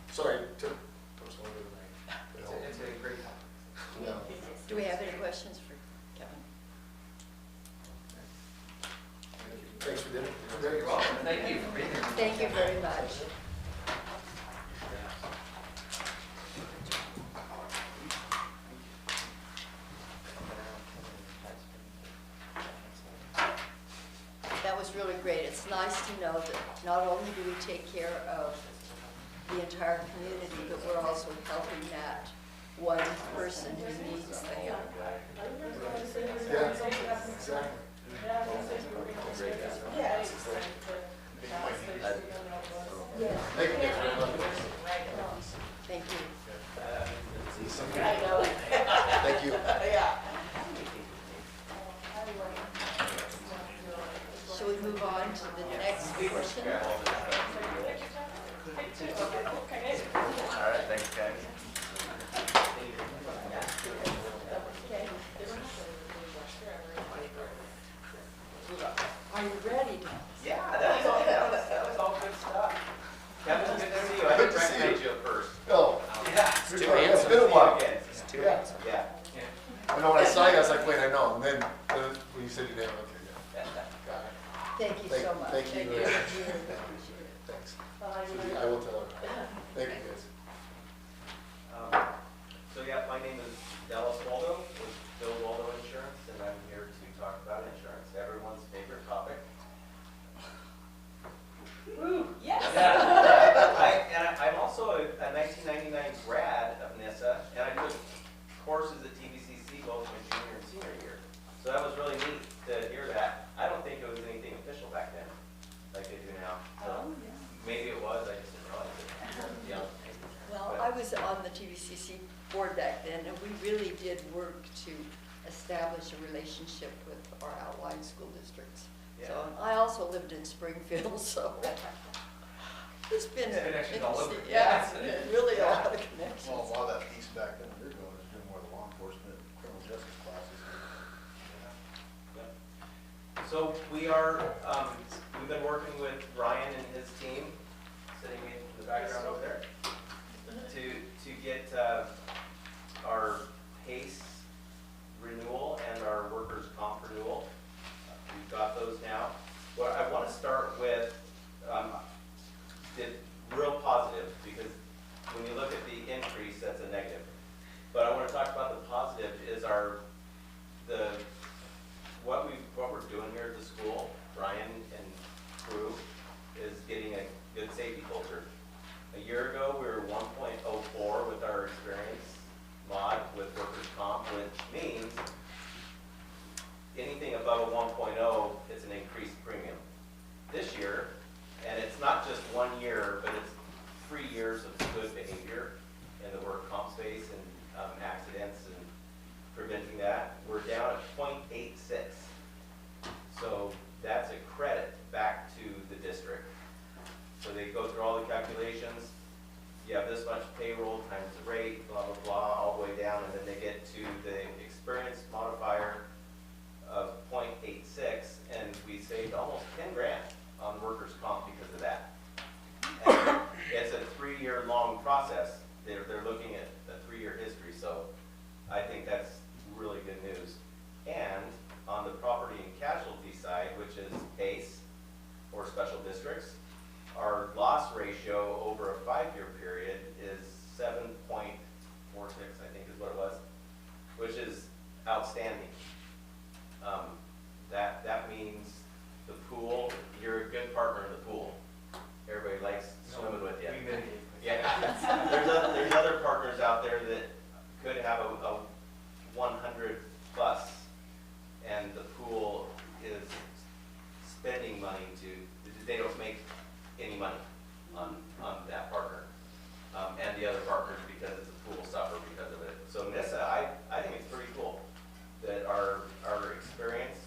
[SPEAKER 9] sorry, took longer than I.
[SPEAKER 7] It's a great topic.
[SPEAKER 9] No.
[SPEAKER 1] Do we have any questions for Kevin?
[SPEAKER 9] Thanks for dinner.
[SPEAKER 7] You're welcome. Thank you for being here.
[SPEAKER 1] Thank you very much. That was really great. It's nice to know that not only do we take care of the entire community, but we're also helping that one person who needs the help.
[SPEAKER 9] Yeah, exactly. Thank you very much.
[SPEAKER 1] Thank you.
[SPEAKER 9] Thank you.
[SPEAKER 1] Shall we move on to the next portion?
[SPEAKER 11] All right, thanks, guys.
[SPEAKER 1] Are you ready?
[SPEAKER 7] Yeah, that was all good stuff. Kevin, good to see you. I didn't recognize you at first.
[SPEAKER 9] Oh,
[SPEAKER 7] Yeah.
[SPEAKER 9] it's been a while.
[SPEAKER 7] Yeah.
[SPEAKER 9] Yeah.
[SPEAKER 7] Yeah.
[SPEAKER 9] I know when I saw you, I was like, wait, I know. And then when you said your name, okay, yeah. Got it.
[SPEAKER 1] Thank you so much.
[SPEAKER 9] Thank you. very much. Thanks. I will tell her. Thank you, guys.
[SPEAKER 4] So yeah, my name is Dallas Waldo with Bill Waldo Insurance, and I'm here to talk about insurance, everyone's favorite topic.
[SPEAKER 10] Yes.
[SPEAKER 4] I'm also a 1999 grad of NISA, and I did courses at TVCC both my junior and senior year. So that was really neat to hear that. I don't think it was anything official back then, like they do now. So maybe it was, I just didn't realize it. Yeah.
[SPEAKER 1] Well, I was on the TVCC board back then, and we really did work to establish a relationship with our outlying school districts. So
[SPEAKER 4] Yeah.
[SPEAKER 1] and I also lived in Springfield, so it's been
[SPEAKER 7] There's connections all over.
[SPEAKER 1] interesting. Yeah, really a lot of connections.
[SPEAKER 11] Well, a lot of that piece back then, they're doing is doing more of the law enforcement, criminal justice classes.
[SPEAKER 4] So we are, we've been working with Ryan and his team, sitting in the background over there, to get our PACE renewal and our workers' comp renewal. We've got those now. What I want to start with, real positive, because when you look at the increase, that's a negative. But I want to talk about the positive is what we're doing here at the school, Brian and crew, is getting a good safety culture. A year ago, we were 1.04 with our experience mod with workers' comp, which means anything above a 1.0, it's an increased premium. This year, and it's not just 1 year, but it's 3 years of good behavior in the work comp space and accidents and preventing that, we're down at 0.86. So that's a credit back to the district. So they go through all the calculations.
[SPEAKER 12] you have this much payroll times the rate, blah, blah, blah, all the way down, and then they get to the experience modifier of 0.86, and we saved almost 10 grand on workers' comp because of that. And it's a 3-year-long process. They're looking at a 3-year history, so I think that's really good news. And on the property and casualty side, which is PACE, or special districts, our loss ratio over a 5-year period is 7.46, I think is what it was, which is outstanding. That means the pool, you're a good partner in the pool. Everybody likes swimming with you.
[SPEAKER 7] We mitigate.
[SPEAKER 12] Yeah. There's other partners out there that could have a 100 plus, and the pool is spending money they don't make any money on that partner. And the other partners, because it's a pool, suffer because of it. So NISA, I think it's pretty cool that our experience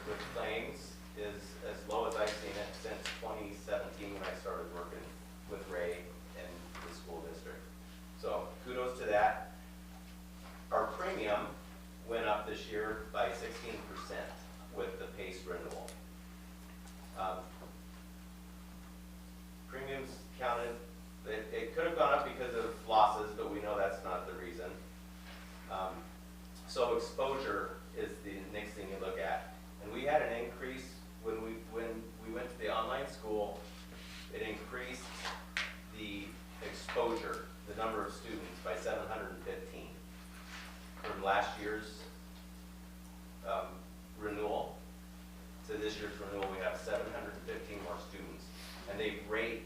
[SPEAKER 12] with claims is as low as I've seen it since 2017 when I started working with Ray and the school district. So kudos to that. Our premium went up this year by 16% with the PACE renewal. Premiums counted, it could have gone up because of losses, but we know that's not the reason. So exposure is the next thing you look at. And we had an increase when we went to the online school. It increased the exposure, the number of students, by 715 from last year's renewal to this year's renewal. We have 715 more students, and they rate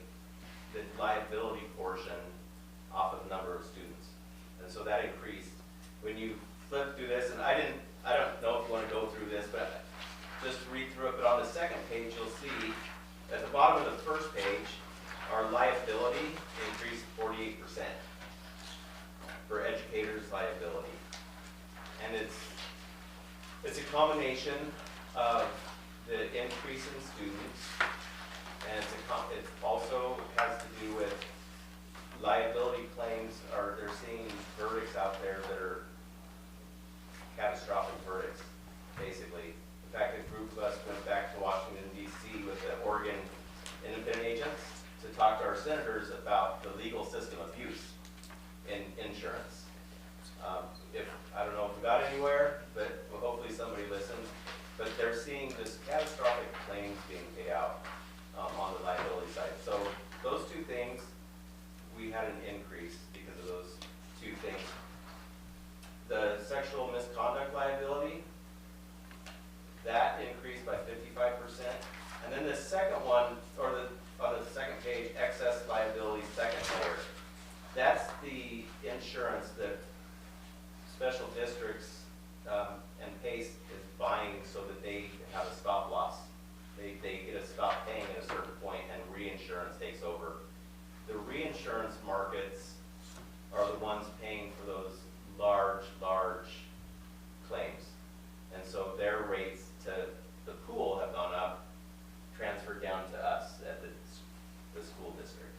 [SPEAKER 12] the liability portion off of number of students, and so that increased. When you flip through this, and I don't know if you want to go through this, but just read through it. But on the second page, you'll see at the bottom of the first page, our liability increased 48% for educators' liability, and it's a combination of the increase in students, and it also has to do with liability claims. They're seeing verdicts out there that are catastrophic verdicts, basically. In fact, a group of us went back to Washington, D.C. with the Oregon independent agents to talk to our senators about the legal system abuse in insurance. I don't know if we got anywhere, but hopefully somebody listened. But they're seeing this catastrophic claims being paid out on the liability side. So those two things, we had an increase because of those two things. The sexual misconduct liability, that increased by 55%. And then the second one, or on the second page, excess liability second layer. That's the insurance that special districts and PACE is buying so that they have a stop loss. They get to stop paying at a certain point, and reinsurance takes over. The reinsurance markets are the ones paying for those large claims. And so their rates to the pool have gone up, transferred down to us at the school district.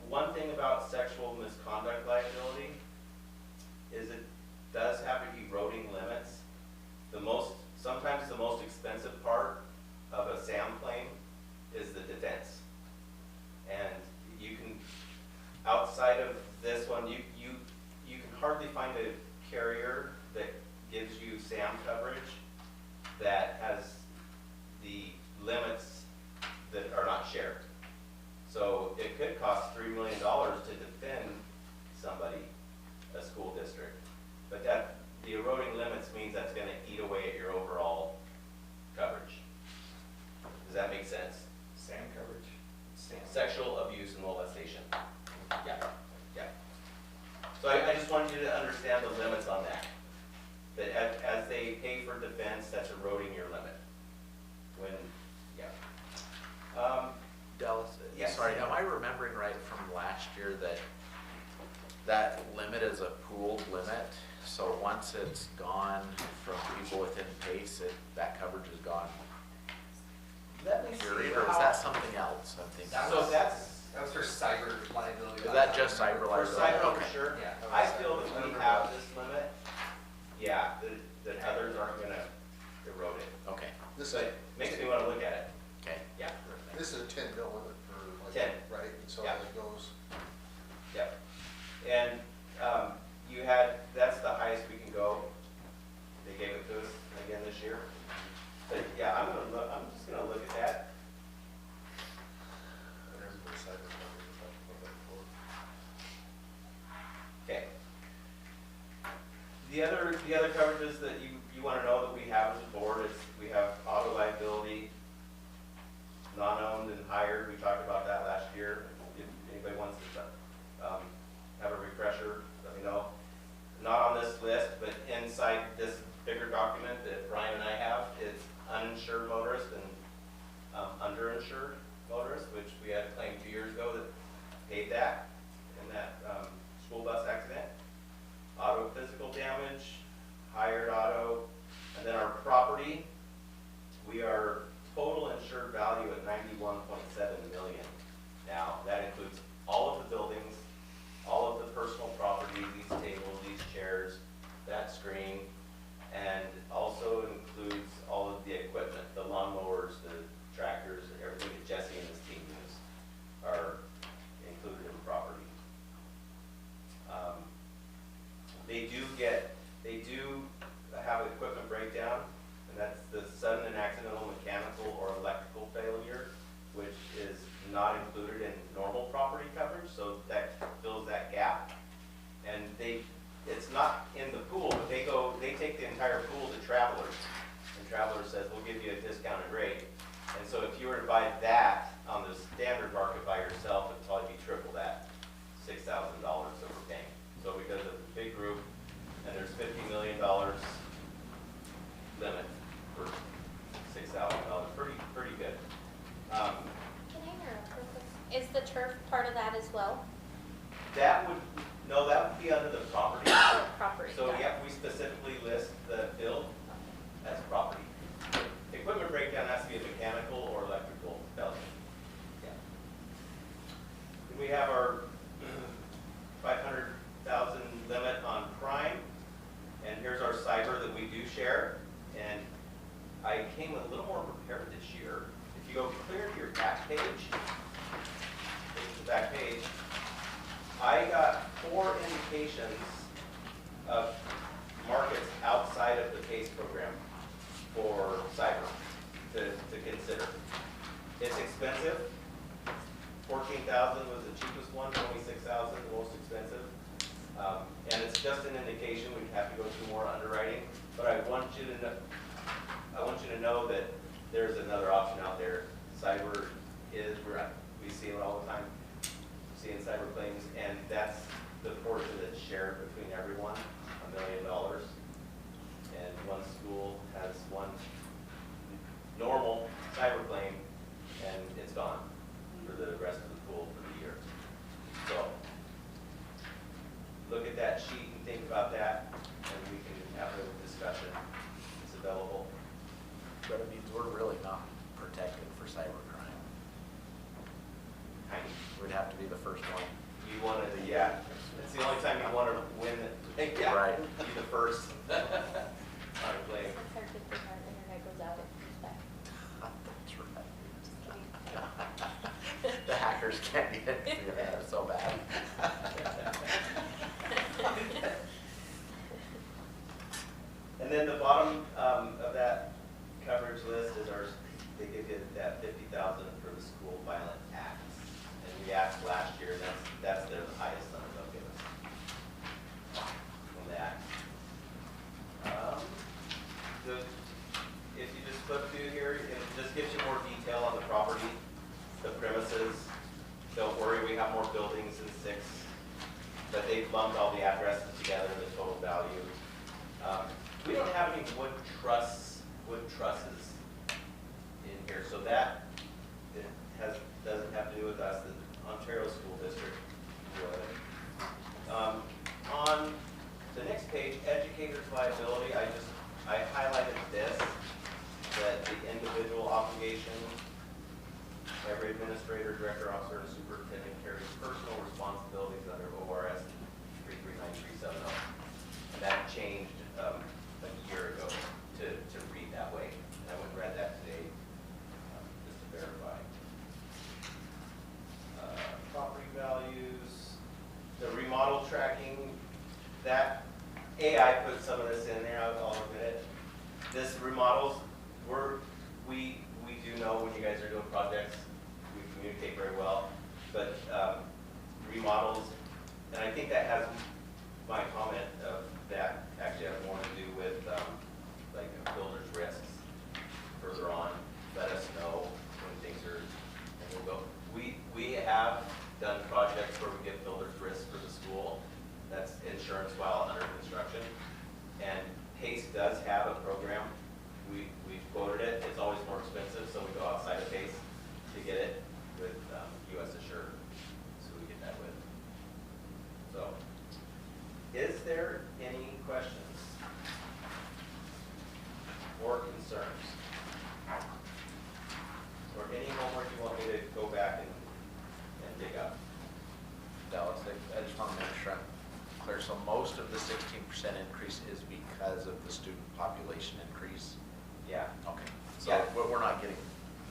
[SPEAKER 12] One thing about sexual misconduct liability is it does have eroding limits. Sometimes the most expensive part of a SAM claim is the defense. And you can, outside of this one, you can hardly find a carrier that gives you SAM coverage that has the limits that are not shared. So it could cost $3 million to defend somebody, a school district. But the eroding limits means that's going to eat away at your overall coverage. Does that make sense?
[SPEAKER 6] SAM coverage.
[SPEAKER 12] Sexual abuse and molestation. Yeah. So I just wanted you to understand the limits on that. That as they pay for defense, that's eroding your limit.
[SPEAKER 13] Dallas,
[SPEAKER 12] Yes.
[SPEAKER 13] sorry, am I remembering right from last year that limit is a pooled limit? So once it's gone from people within PACE, that coverage is gone?
[SPEAKER 12] Let me see.
[SPEAKER 13] Or is that something else I'm thinking?
[SPEAKER 7] That
[SPEAKER 12] So
[SPEAKER 7] was,
[SPEAKER 12] that's
[SPEAKER 7] that was for cyber liability.
[SPEAKER 13] just cyber
[SPEAKER 12] For
[SPEAKER 13] liability?
[SPEAKER 12] cyber,
[SPEAKER 13] Okay.
[SPEAKER 12] sure.
[SPEAKER 7] Yeah.
[SPEAKER 12] I feel that we have this limit, yeah, that others aren't gonna erode it.
[SPEAKER 13] Okay,
[SPEAKER 11] This
[SPEAKER 12] So
[SPEAKER 11] is,
[SPEAKER 12] it makes me wanna look at it,
[SPEAKER 13] okay.
[SPEAKER 12] yeah,
[SPEAKER 11] this is a 10 mil limit for like,
[SPEAKER 12] 10.
[SPEAKER 11] right? And so
[SPEAKER 12] Yeah.
[SPEAKER 11] it goes,
[SPEAKER 12] yep. And, you had, that's the highest we can go. They gave it to us again this year. But yeah, I'm just gonna look at that.
[SPEAKER 11] and everybody's cyber coverage, we talked about that before.
[SPEAKER 12] Okay. The other coverages that you wanna know that we have as a board is, we have auto liability, non-owned and hired, we talked about that last year. If anybody wants to, have a refresher, let me know. Not on this list, but inside this bigger document that Brian and I have, is uninsured motorists and, underinsured motorists, which we had a claim 2 years ago that paid that in that, school bus accident. Auto physical damage, hired auto, and then our property, we are total insured value at 91.7 million. Now, that includes all of the buildings, all of the personal property, these tables, these chairs, that screen, and also includes all of the equipment, the lawnmowers, the tractors, everything that Jesse and his team use are included in the property. They do have equipment breakdown, and that's the sudden and accidental mechanical or electrical failure, which is not included in normal property coverage, so that fills that gap. And it's not in the pool, but they take the entire pool to Travelers, and Travelers says, we'll give you a discounted rate. And so if you were to buy that on the standard market by yourself, it'd probably be triple that, $6,000 that we're paying. So because of the big group, and there's $50 million limit for $6,000, pretty good.
[SPEAKER 8] Can I interrupt real quick? Is the turf part of that as well?
[SPEAKER 12] That would be under the property.
[SPEAKER 8] Oh, property.
[SPEAKER 12] So
[SPEAKER 8] got it.
[SPEAKER 12] yeah, we specifically list the field as property. Equipment breakdown has to be a mechanical or electrical failure. Yeah. Then we have our 500,000 limit on crime, and here's our cyber that we do share. And I came a little more prepared this year. If you go clear to your back page, the back page, I got 4 indications of markets outside of the PACE program for cyber to consider. It's expensive. 14,000 was the cheapest one, 26,000 the most expensive. And it's just an indication. We'd have to go through more underwriting. But I want you to know that there's another option out there. Cyber is, we see it all the time, seeing cyber claims, and that's the portion that's shared between everyone, $1 million. And one school has one normal cyber claim, and it's gone for the rest of the pool for the year. So, look at that sheet and think about that, and we can have a discussion. It's available.
[SPEAKER 13] But it means we're really not protected for cybercrime.
[SPEAKER 12] Kind of.
[SPEAKER 13] We'd have to be the first one.
[SPEAKER 12] You wanted to, yeah, it's the only time you want to win it. Yeah,
[SPEAKER 13] Right.
[SPEAKER 12] be the first on a claim.
[SPEAKER 8] Since our good thing our internet goes out, it comes back.
[SPEAKER 13] That's right.
[SPEAKER 8] Just kidding.
[SPEAKER 13] The hackers can't get it. Yeah, it's so bad.
[SPEAKER 12] And then the bottom of that coverage list is ours. They give you that 50,000 for the school violent acts. And we asked last year, that's their highest limit they'll give us on that. If you just flip through here, it just gives you more detail on the property, the premises. Don't worry, we have more buildings than 6, but they've lumped all the addresses together, the total value. We don't have any wood trusses in here, so that doesn't have to do with us. The Ontario School District would. On the next page, educators' liability, I highlighted this, that the individual obligation, every administrator, director, officer, and superintendent carries personal responsibilities KI put some of this in there, I'll admit it. This remodels, we do know when you guys are doing projects, we communicate very well, but remodels, and I think that has my comment of that actually has more to do with like builder's risks further on. Let us know when things are, and we'll go. We have done projects where we get builder's risk for the school. That's insurance while under construction. And PACE does have a program. We've quoted it. It's always more expensive, so we go outside of PACE to get it with US Assure. So we get that with. So, is there any questions or concerns? Or any homework you want me to go back and dig up?
[SPEAKER 13] Dallas, I just want to make sure I'm clear. So most of the 16% increase is because of the student population increase?
[SPEAKER 12] Yeah.
[SPEAKER 13] Okay. So
[SPEAKER 12] Yeah.
[SPEAKER 13] we're not getting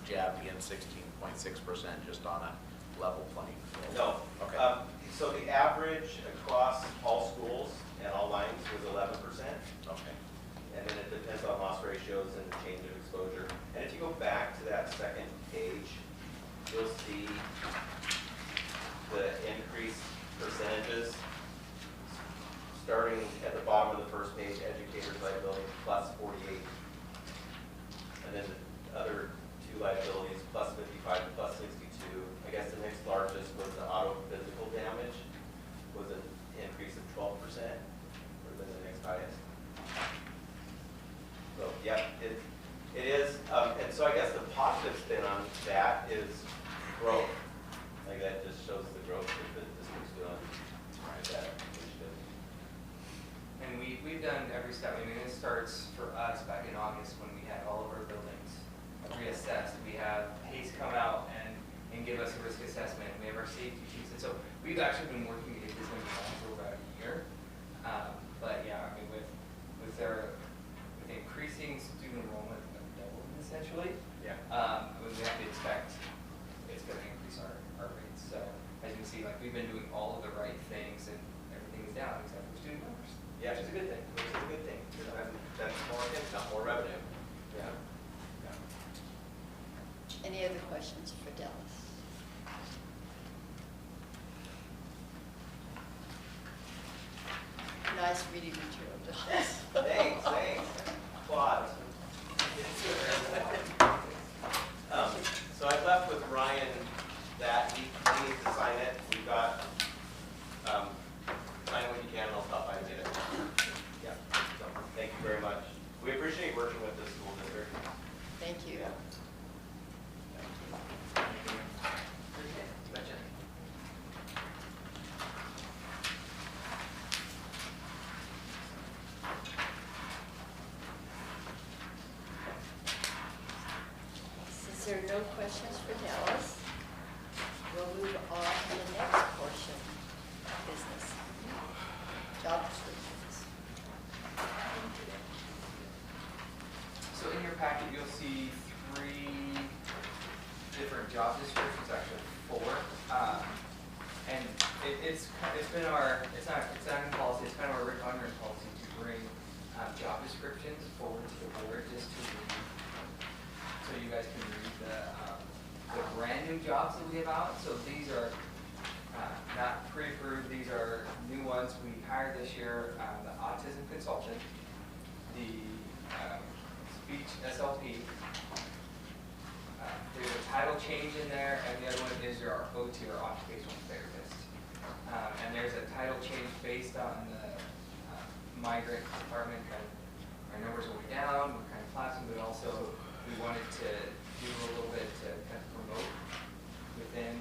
[SPEAKER 13] jabbed again 16.6% just on a level playing field?
[SPEAKER 12] No.
[SPEAKER 13] Okay.
[SPEAKER 12] So the average across all schools and all lines was 11%.
[SPEAKER 13] Okay.
[SPEAKER 12] And then it depends on loss ratios and change of exposure. And if you go back to that second page, you'll see the increase percentages. Starting at the bottom of the first page, educators liability plus 48. And then the other two liabilities, plus 55 and plus 62. I guess the next largest was the auto physical damage, was an increase of 12%, or than the next highest. So, yeah, it is, and so I guess the positive spin on that is growth. Like that just shows the growth that the district's doing. That initiative.
[SPEAKER 7] And we've done every step. I mean, it starts for us back in August when we had all of our buildings reassessed. We have PACE come out and give us a risk assessment. We have our safety chiefs. And so we've actually been working to get this implemented for about a year. But yeah, I mean, with increasing student enrollment doubling essentially,
[SPEAKER 12] Yeah.
[SPEAKER 7] we have to expect it's going to increase our rates. So as you can see, like we've been doing all of the right things and everything is down except for student numbers.
[SPEAKER 12] Yeah.
[SPEAKER 7] Which is a good thing.
[SPEAKER 12] Which is a good thing. That's more income, more revenue.
[SPEAKER 7] Yeah.
[SPEAKER 1] Any other questions for Dallas? Nice reading material, Dallas.
[SPEAKER 12] Thanks. Applause. So I left with Ryan that he needs to sign it. We've got, sign it when you can, and I'll stop by and get it. Yeah, so thank you very much. We appreciate working with the school district.
[SPEAKER 1] Thank you.
[SPEAKER 12] Yeah.
[SPEAKER 7] You betcha.
[SPEAKER 1] Since there are no questions for Dallas, we'll move on to the next portion of business. Job descriptions.
[SPEAKER 7] So in your packet, you'll see 3 different job descriptions, actually 4. And it's been it's not in policy, it's kind of our unwritten policy to bring job descriptions forward to the board just to read, so you guys can read the brand new jobs that we have out. So these are not pre-approved, these are new ones we hired this year, the autism consultant, the speech SLP. There's a title change in there, and the other one is your OT, or occupational therapist. And there's a title change based on the migrant department. Our numbers are way down, we're kind of collapsing, but also we wanted to do a little bit to kind of promote within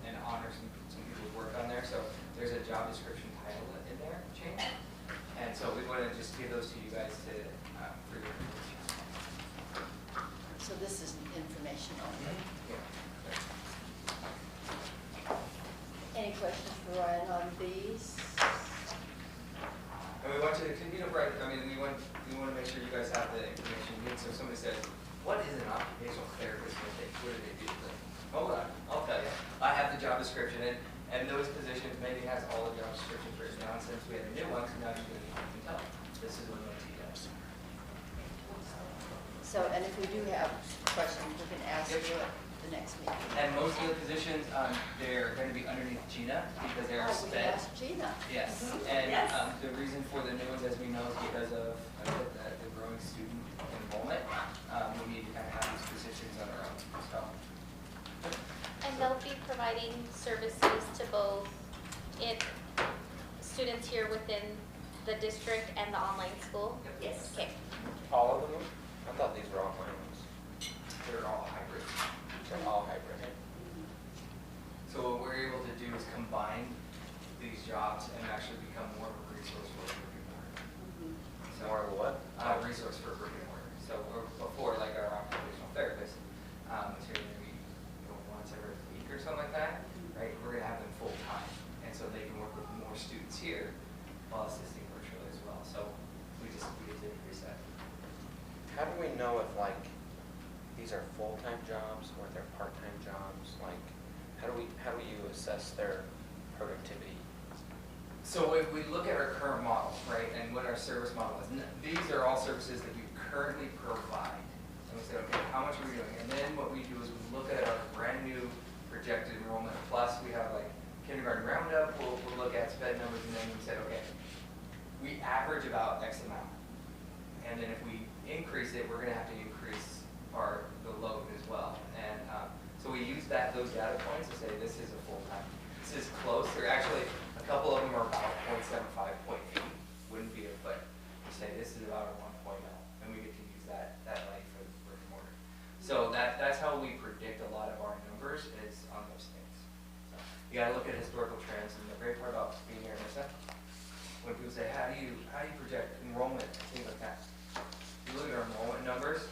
[SPEAKER 7] and honor some people who work on there. So there's a job description title in there change. And so we want to just give those to you guys to for your information.
[SPEAKER 1] So this is information only.
[SPEAKER 7] Yeah.
[SPEAKER 1] Any questions for Ryan on these?
[SPEAKER 7] And we want you to, right, I mean, we want to make sure you guys have the information you need. So if somebody says, what is an occupational therapist? What do they do? Like, hold on, I'll tell you. I have the job description, and those positions, Megan has all the job descriptions written down, since we have a new one, so now she's gonna, you can tell, this is what OT does.
[SPEAKER 1] So, and if we do have questions, we can ask you
[SPEAKER 7] Yep.
[SPEAKER 1] at the next meeting.
[SPEAKER 7] And most of the positions, they're gonna be underneath Gina, because they are
[SPEAKER 1] Oh, we can
[SPEAKER 7] sped.
[SPEAKER 1] ask Gina.
[SPEAKER 7] Yes, and
[SPEAKER 10] Yes.
[SPEAKER 7] the reason for the new ones, as we know, is because of the growing student enrollment. We need to kind of have these positions on our own, so.
[SPEAKER 8] And they'll be providing services to both students here within the district and the online school?
[SPEAKER 10] Yes.
[SPEAKER 8] Okay.
[SPEAKER 6] All of them? I thought these were online ones.
[SPEAKER 7] They're all hybrid.
[SPEAKER 6] They're all hybrid.
[SPEAKER 7] So what we're able to do is combine these jobs and actually become more of a resource for brick and mortar. So,
[SPEAKER 6] More of what?
[SPEAKER 7] resource for brick and mortar. So before, like our occupational therapist, was here maybe once every week or something like that, right? We're gonna have them full time, and so they can work with more students here while assisting virtually as well. So we just increase that.
[SPEAKER 6] How do we know if like these are full-time jobs or they're part-time jobs? Like, how do you assess their productivity?
[SPEAKER 7] So if we look at our current model, right, and what our service model is, these are all services that we currently provide. And we say, okay, how much are we doing? And then what we do is we look at our brand new projected enrollment, plus we have like kindergarten roundup, we'll look at sped numbers, and then we said, okay, we average about X amount. And then if we increase it, we're gonna have to increase the load as well. And so we use those data points to say this is a full-time. This is close. They're actually, a couple of them are about 0.75, 0.8. Wouldn't be but we say this is about a 1.0, and we get to use that light for the brick and mortar. So that's how we predict a lot of our numbers, is on those things. So you gotta look at historical trends, and the great part about being here in Mesa, when people say, how do you project enrollment, things like that. You look at our enrollment numbers,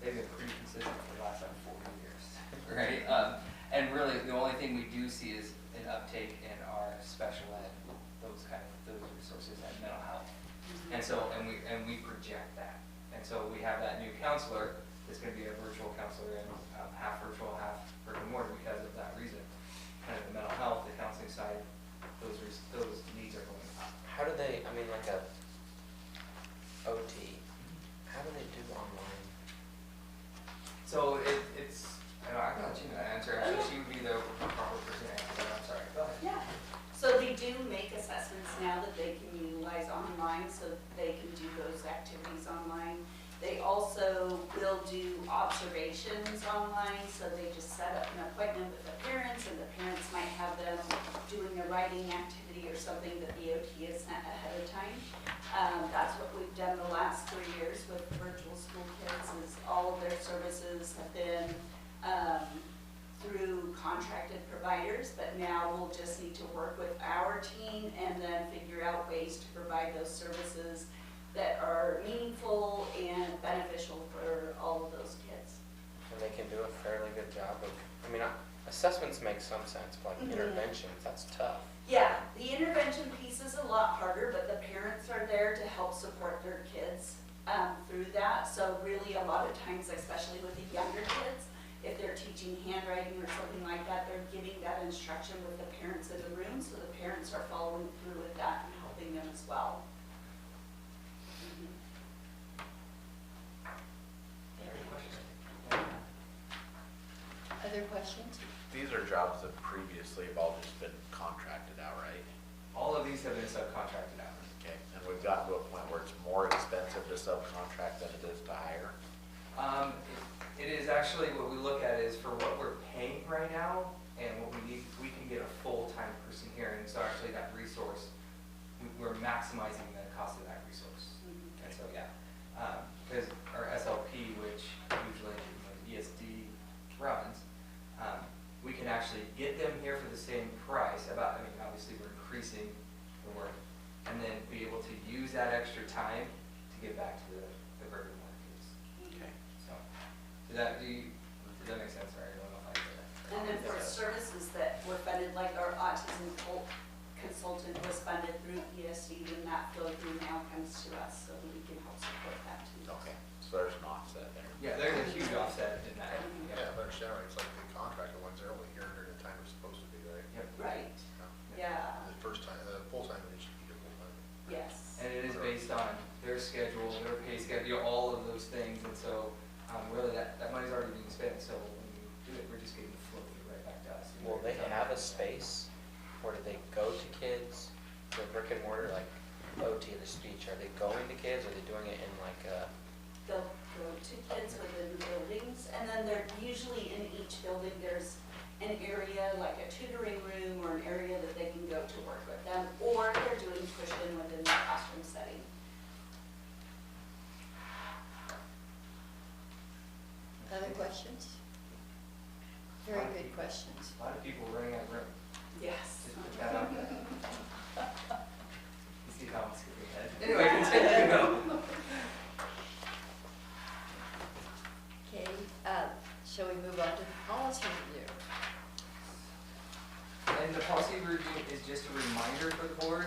[SPEAKER 7] they've been pretty consistent for the last 40 years, right? And really, the only thing we do see is an uptake in our special ed, those resources, and mental health. And so, and we project that. And so we have that new counselor that's going to be a virtual counselor, and half virtual, half brick and mortar, because of that reason. Kind of the mental health, the counseling side, those needs are going up.
[SPEAKER 6] How do they, I mean, like a OT, how do they do online?
[SPEAKER 7] So I can let you answer. Actually, she would be the proper person to answer that. I'm sorry. Go ahead.
[SPEAKER 10] Yeah, so they do make assessments now that they can utilize online, so they can do those activities online. They also will do observations online, so they just set up an appointment with the parents, and the parents might have them doing a writing activity or something that the OT has sent ahead of time. That's what we've done the last 3 years with virtual school kids, is all of their services have been through contracted providers, but now we'll just need to work with our team and then figure out ways to provide those services that are meaningful and beneficial for all of those kids.
[SPEAKER 6] And they can do a fairly good job of, I mean, assessments make some sense, but like interventions, that's tough.
[SPEAKER 10] Yeah, the intervention piece is a lot harder, but the parents are there to help support their kids through that. So really, a lot of times, especially with the younger kids, if they're teaching handwriting or something like that, they're giving that instruction with the parents in the room, so the parents are following through with that and helping them as well.
[SPEAKER 1] Other questions?
[SPEAKER 13] These are jobs that previously have all just been contracted out, right?
[SPEAKER 7] All of these have been subcontracted out.
[SPEAKER 13] Okay, and we've gotten to a point where it's more expensive to subcontract than it is to hire?
[SPEAKER 7] It is actually, what we look at is for what we're paying right now and what we need, we can get a full-time person here. And so actually that resource, we're maximizing the cost of that resource. And so, yeah, because our SLP, which usually ESD runs, we can actually get them here for the same price, obviously we're increasing the work, and then be able to use that extra time to get back to the burger markets.
[SPEAKER 13] Okay.
[SPEAKER 7] So, does that make sense? Sorry, I don't know if I did that.
[SPEAKER 10] And then for services that were funded, like our autism consultant was funded through ESD, and that flow through now comes to us, so we can help support that too.
[SPEAKER 13] Okay, so there's an offset there.
[SPEAKER 7] Yeah, there's a huge offset in that.
[SPEAKER 11] Yeah, if I understand right, it's like the contracted ones, they're only here during the time of
[SPEAKER 6] face? Or do they go to kids, the brick and mortar, like OT, the speech, are they going to kids, or are they doing it in like a?
[SPEAKER 10] They'll go to kids within the buildings, and then they're usually in each building, there's an area, like a tutoring room, or an area that they can go to work with them, or they're doing push-in within the classroom setting.
[SPEAKER 1] Other questions? Very good questions.
[SPEAKER 7] A lot of people running out of room.
[SPEAKER 10] Yes.
[SPEAKER 7] Just put that out there. You see how I'm skipping ahead? Anyway, continue, go.
[SPEAKER 1] Okay, shall we move on to the policy review?
[SPEAKER 7] And the policy review is just a reminder for the board.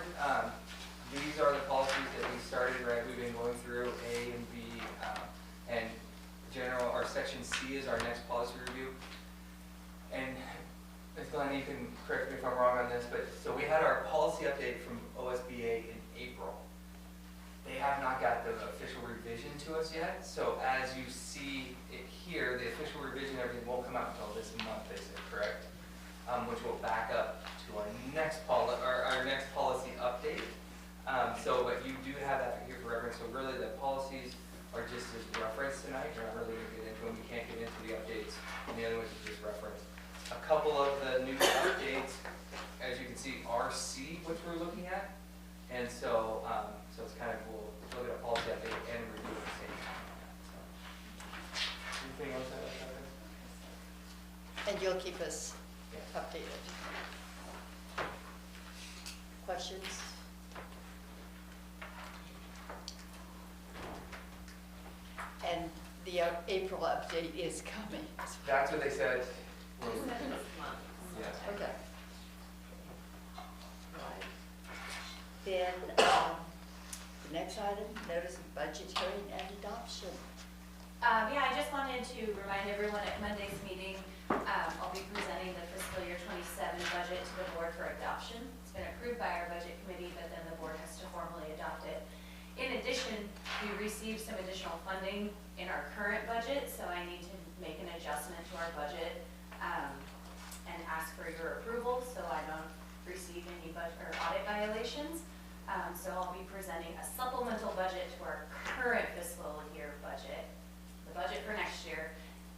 [SPEAKER 7] These are the policies that we started, right? We've been going through A and B, and general, our section C is our next policy review. And Ms. Glenn, you can correct me if I'm wrong on this, but so we had our policy update from OSBA in April. They have not got the official revision to us yet, so as you see it here, the official revision, everything won't come out until this month, they said, correct? Which will back up to our next policy update. But you do have that here for reference, so really the policies are just as reference tonight. We're not really going to get into them, we can't get into the updates, and the other ones are just reference. A couple of the new updates, as you can see, are C, which we're looking at, and so it's kind of, we'll look at a policy update and review at the same time. So, anything else I'd like to cover?
[SPEAKER 1] And you'll keep us
[SPEAKER 7] Yeah.
[SPEAKER 1] updated. Questions? And the April update is coming.
[SPEAKER 7] That's what they said. Yeah.
[SPEAKER 1] Okay. Right. Then, the next item, notice of budget hearing and adoption.
[SPEAKER 2] Yeah, I just wanted to remind everyone at Monday's meeting, I'll be presenting the fiscal year 27 budget to the board for adoption. It's been approved by our budget committee, but then the board has to formally adopt it. In addition, we received some additional funding in our current budget, so I need to make an adjustment to our budget and ask for your approval so I don't receive any budget or audit violations. So I'll be presenting a supplemental budget to our current fiscal year budget, the budget for next year,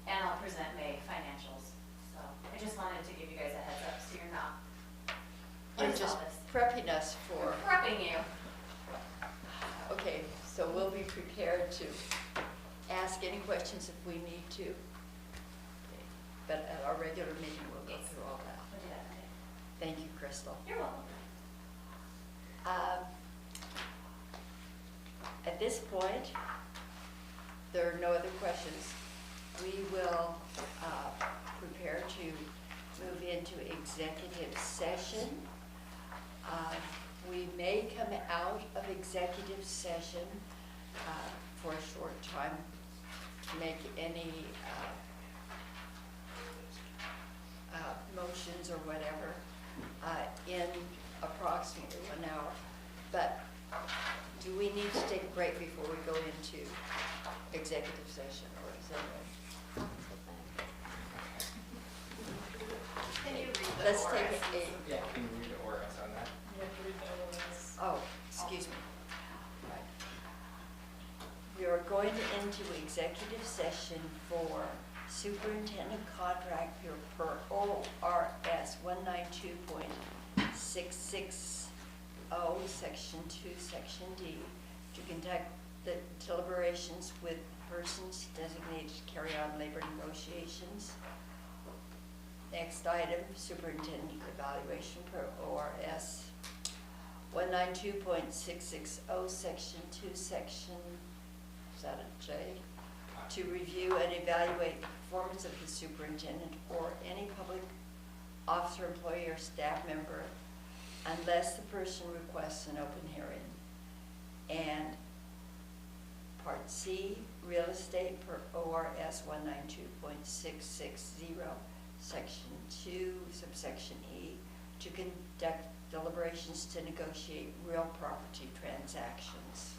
[SPEAKER 2] and I'll present May financials. So I just wanted to give you guys a heads up so you're not.
[SPEAKER 1] You're just prepping us for.
[SPEAKER 2] We're prepping you.
[SPEAKER 1] Okay, so we'll be prepared to ask any questions if we need to. Okay. But at our regular meeting, we'll go through all that.
[SPEAKER 2] We'll do that Monday.
[SPEAKER 1] Thank you, Crystal.
[SPEAKER 2] You're welcome.
[SPEAKER 1] At this point, there are no other questions. We will prepare to move into executive session. We may come out of executive session for a short time to make any motions or whatever in approximately 1 hour. But do we need to take a break before we go into executive session, or is that right?
[SPEAKER 2] Can you read the
[SPEAKER 1] Let's
[SPEAKER 2] ORS?
[SPEAKER 1] take a,
[SPEAKER 7] Yeah, can you read the ORS on that?
[SPEAKER 1] oh, excuse me. Right. We are going into executive session for superintendent contract per ORS 192.660, section 2, section D, to conduct the deliberations with persons designated to carry on labor negotiations. Next item, superintendent evaluation per ORS 192.660, section 2, section, is that a J? To review and evaluate the performance of the superintendent or any public officer, employee, or staff member unless the person requests an open hearing. And Part C, real estate per ORS 192.660, section 2, subsection E, to conduct deliberations to negotiate real property transactions.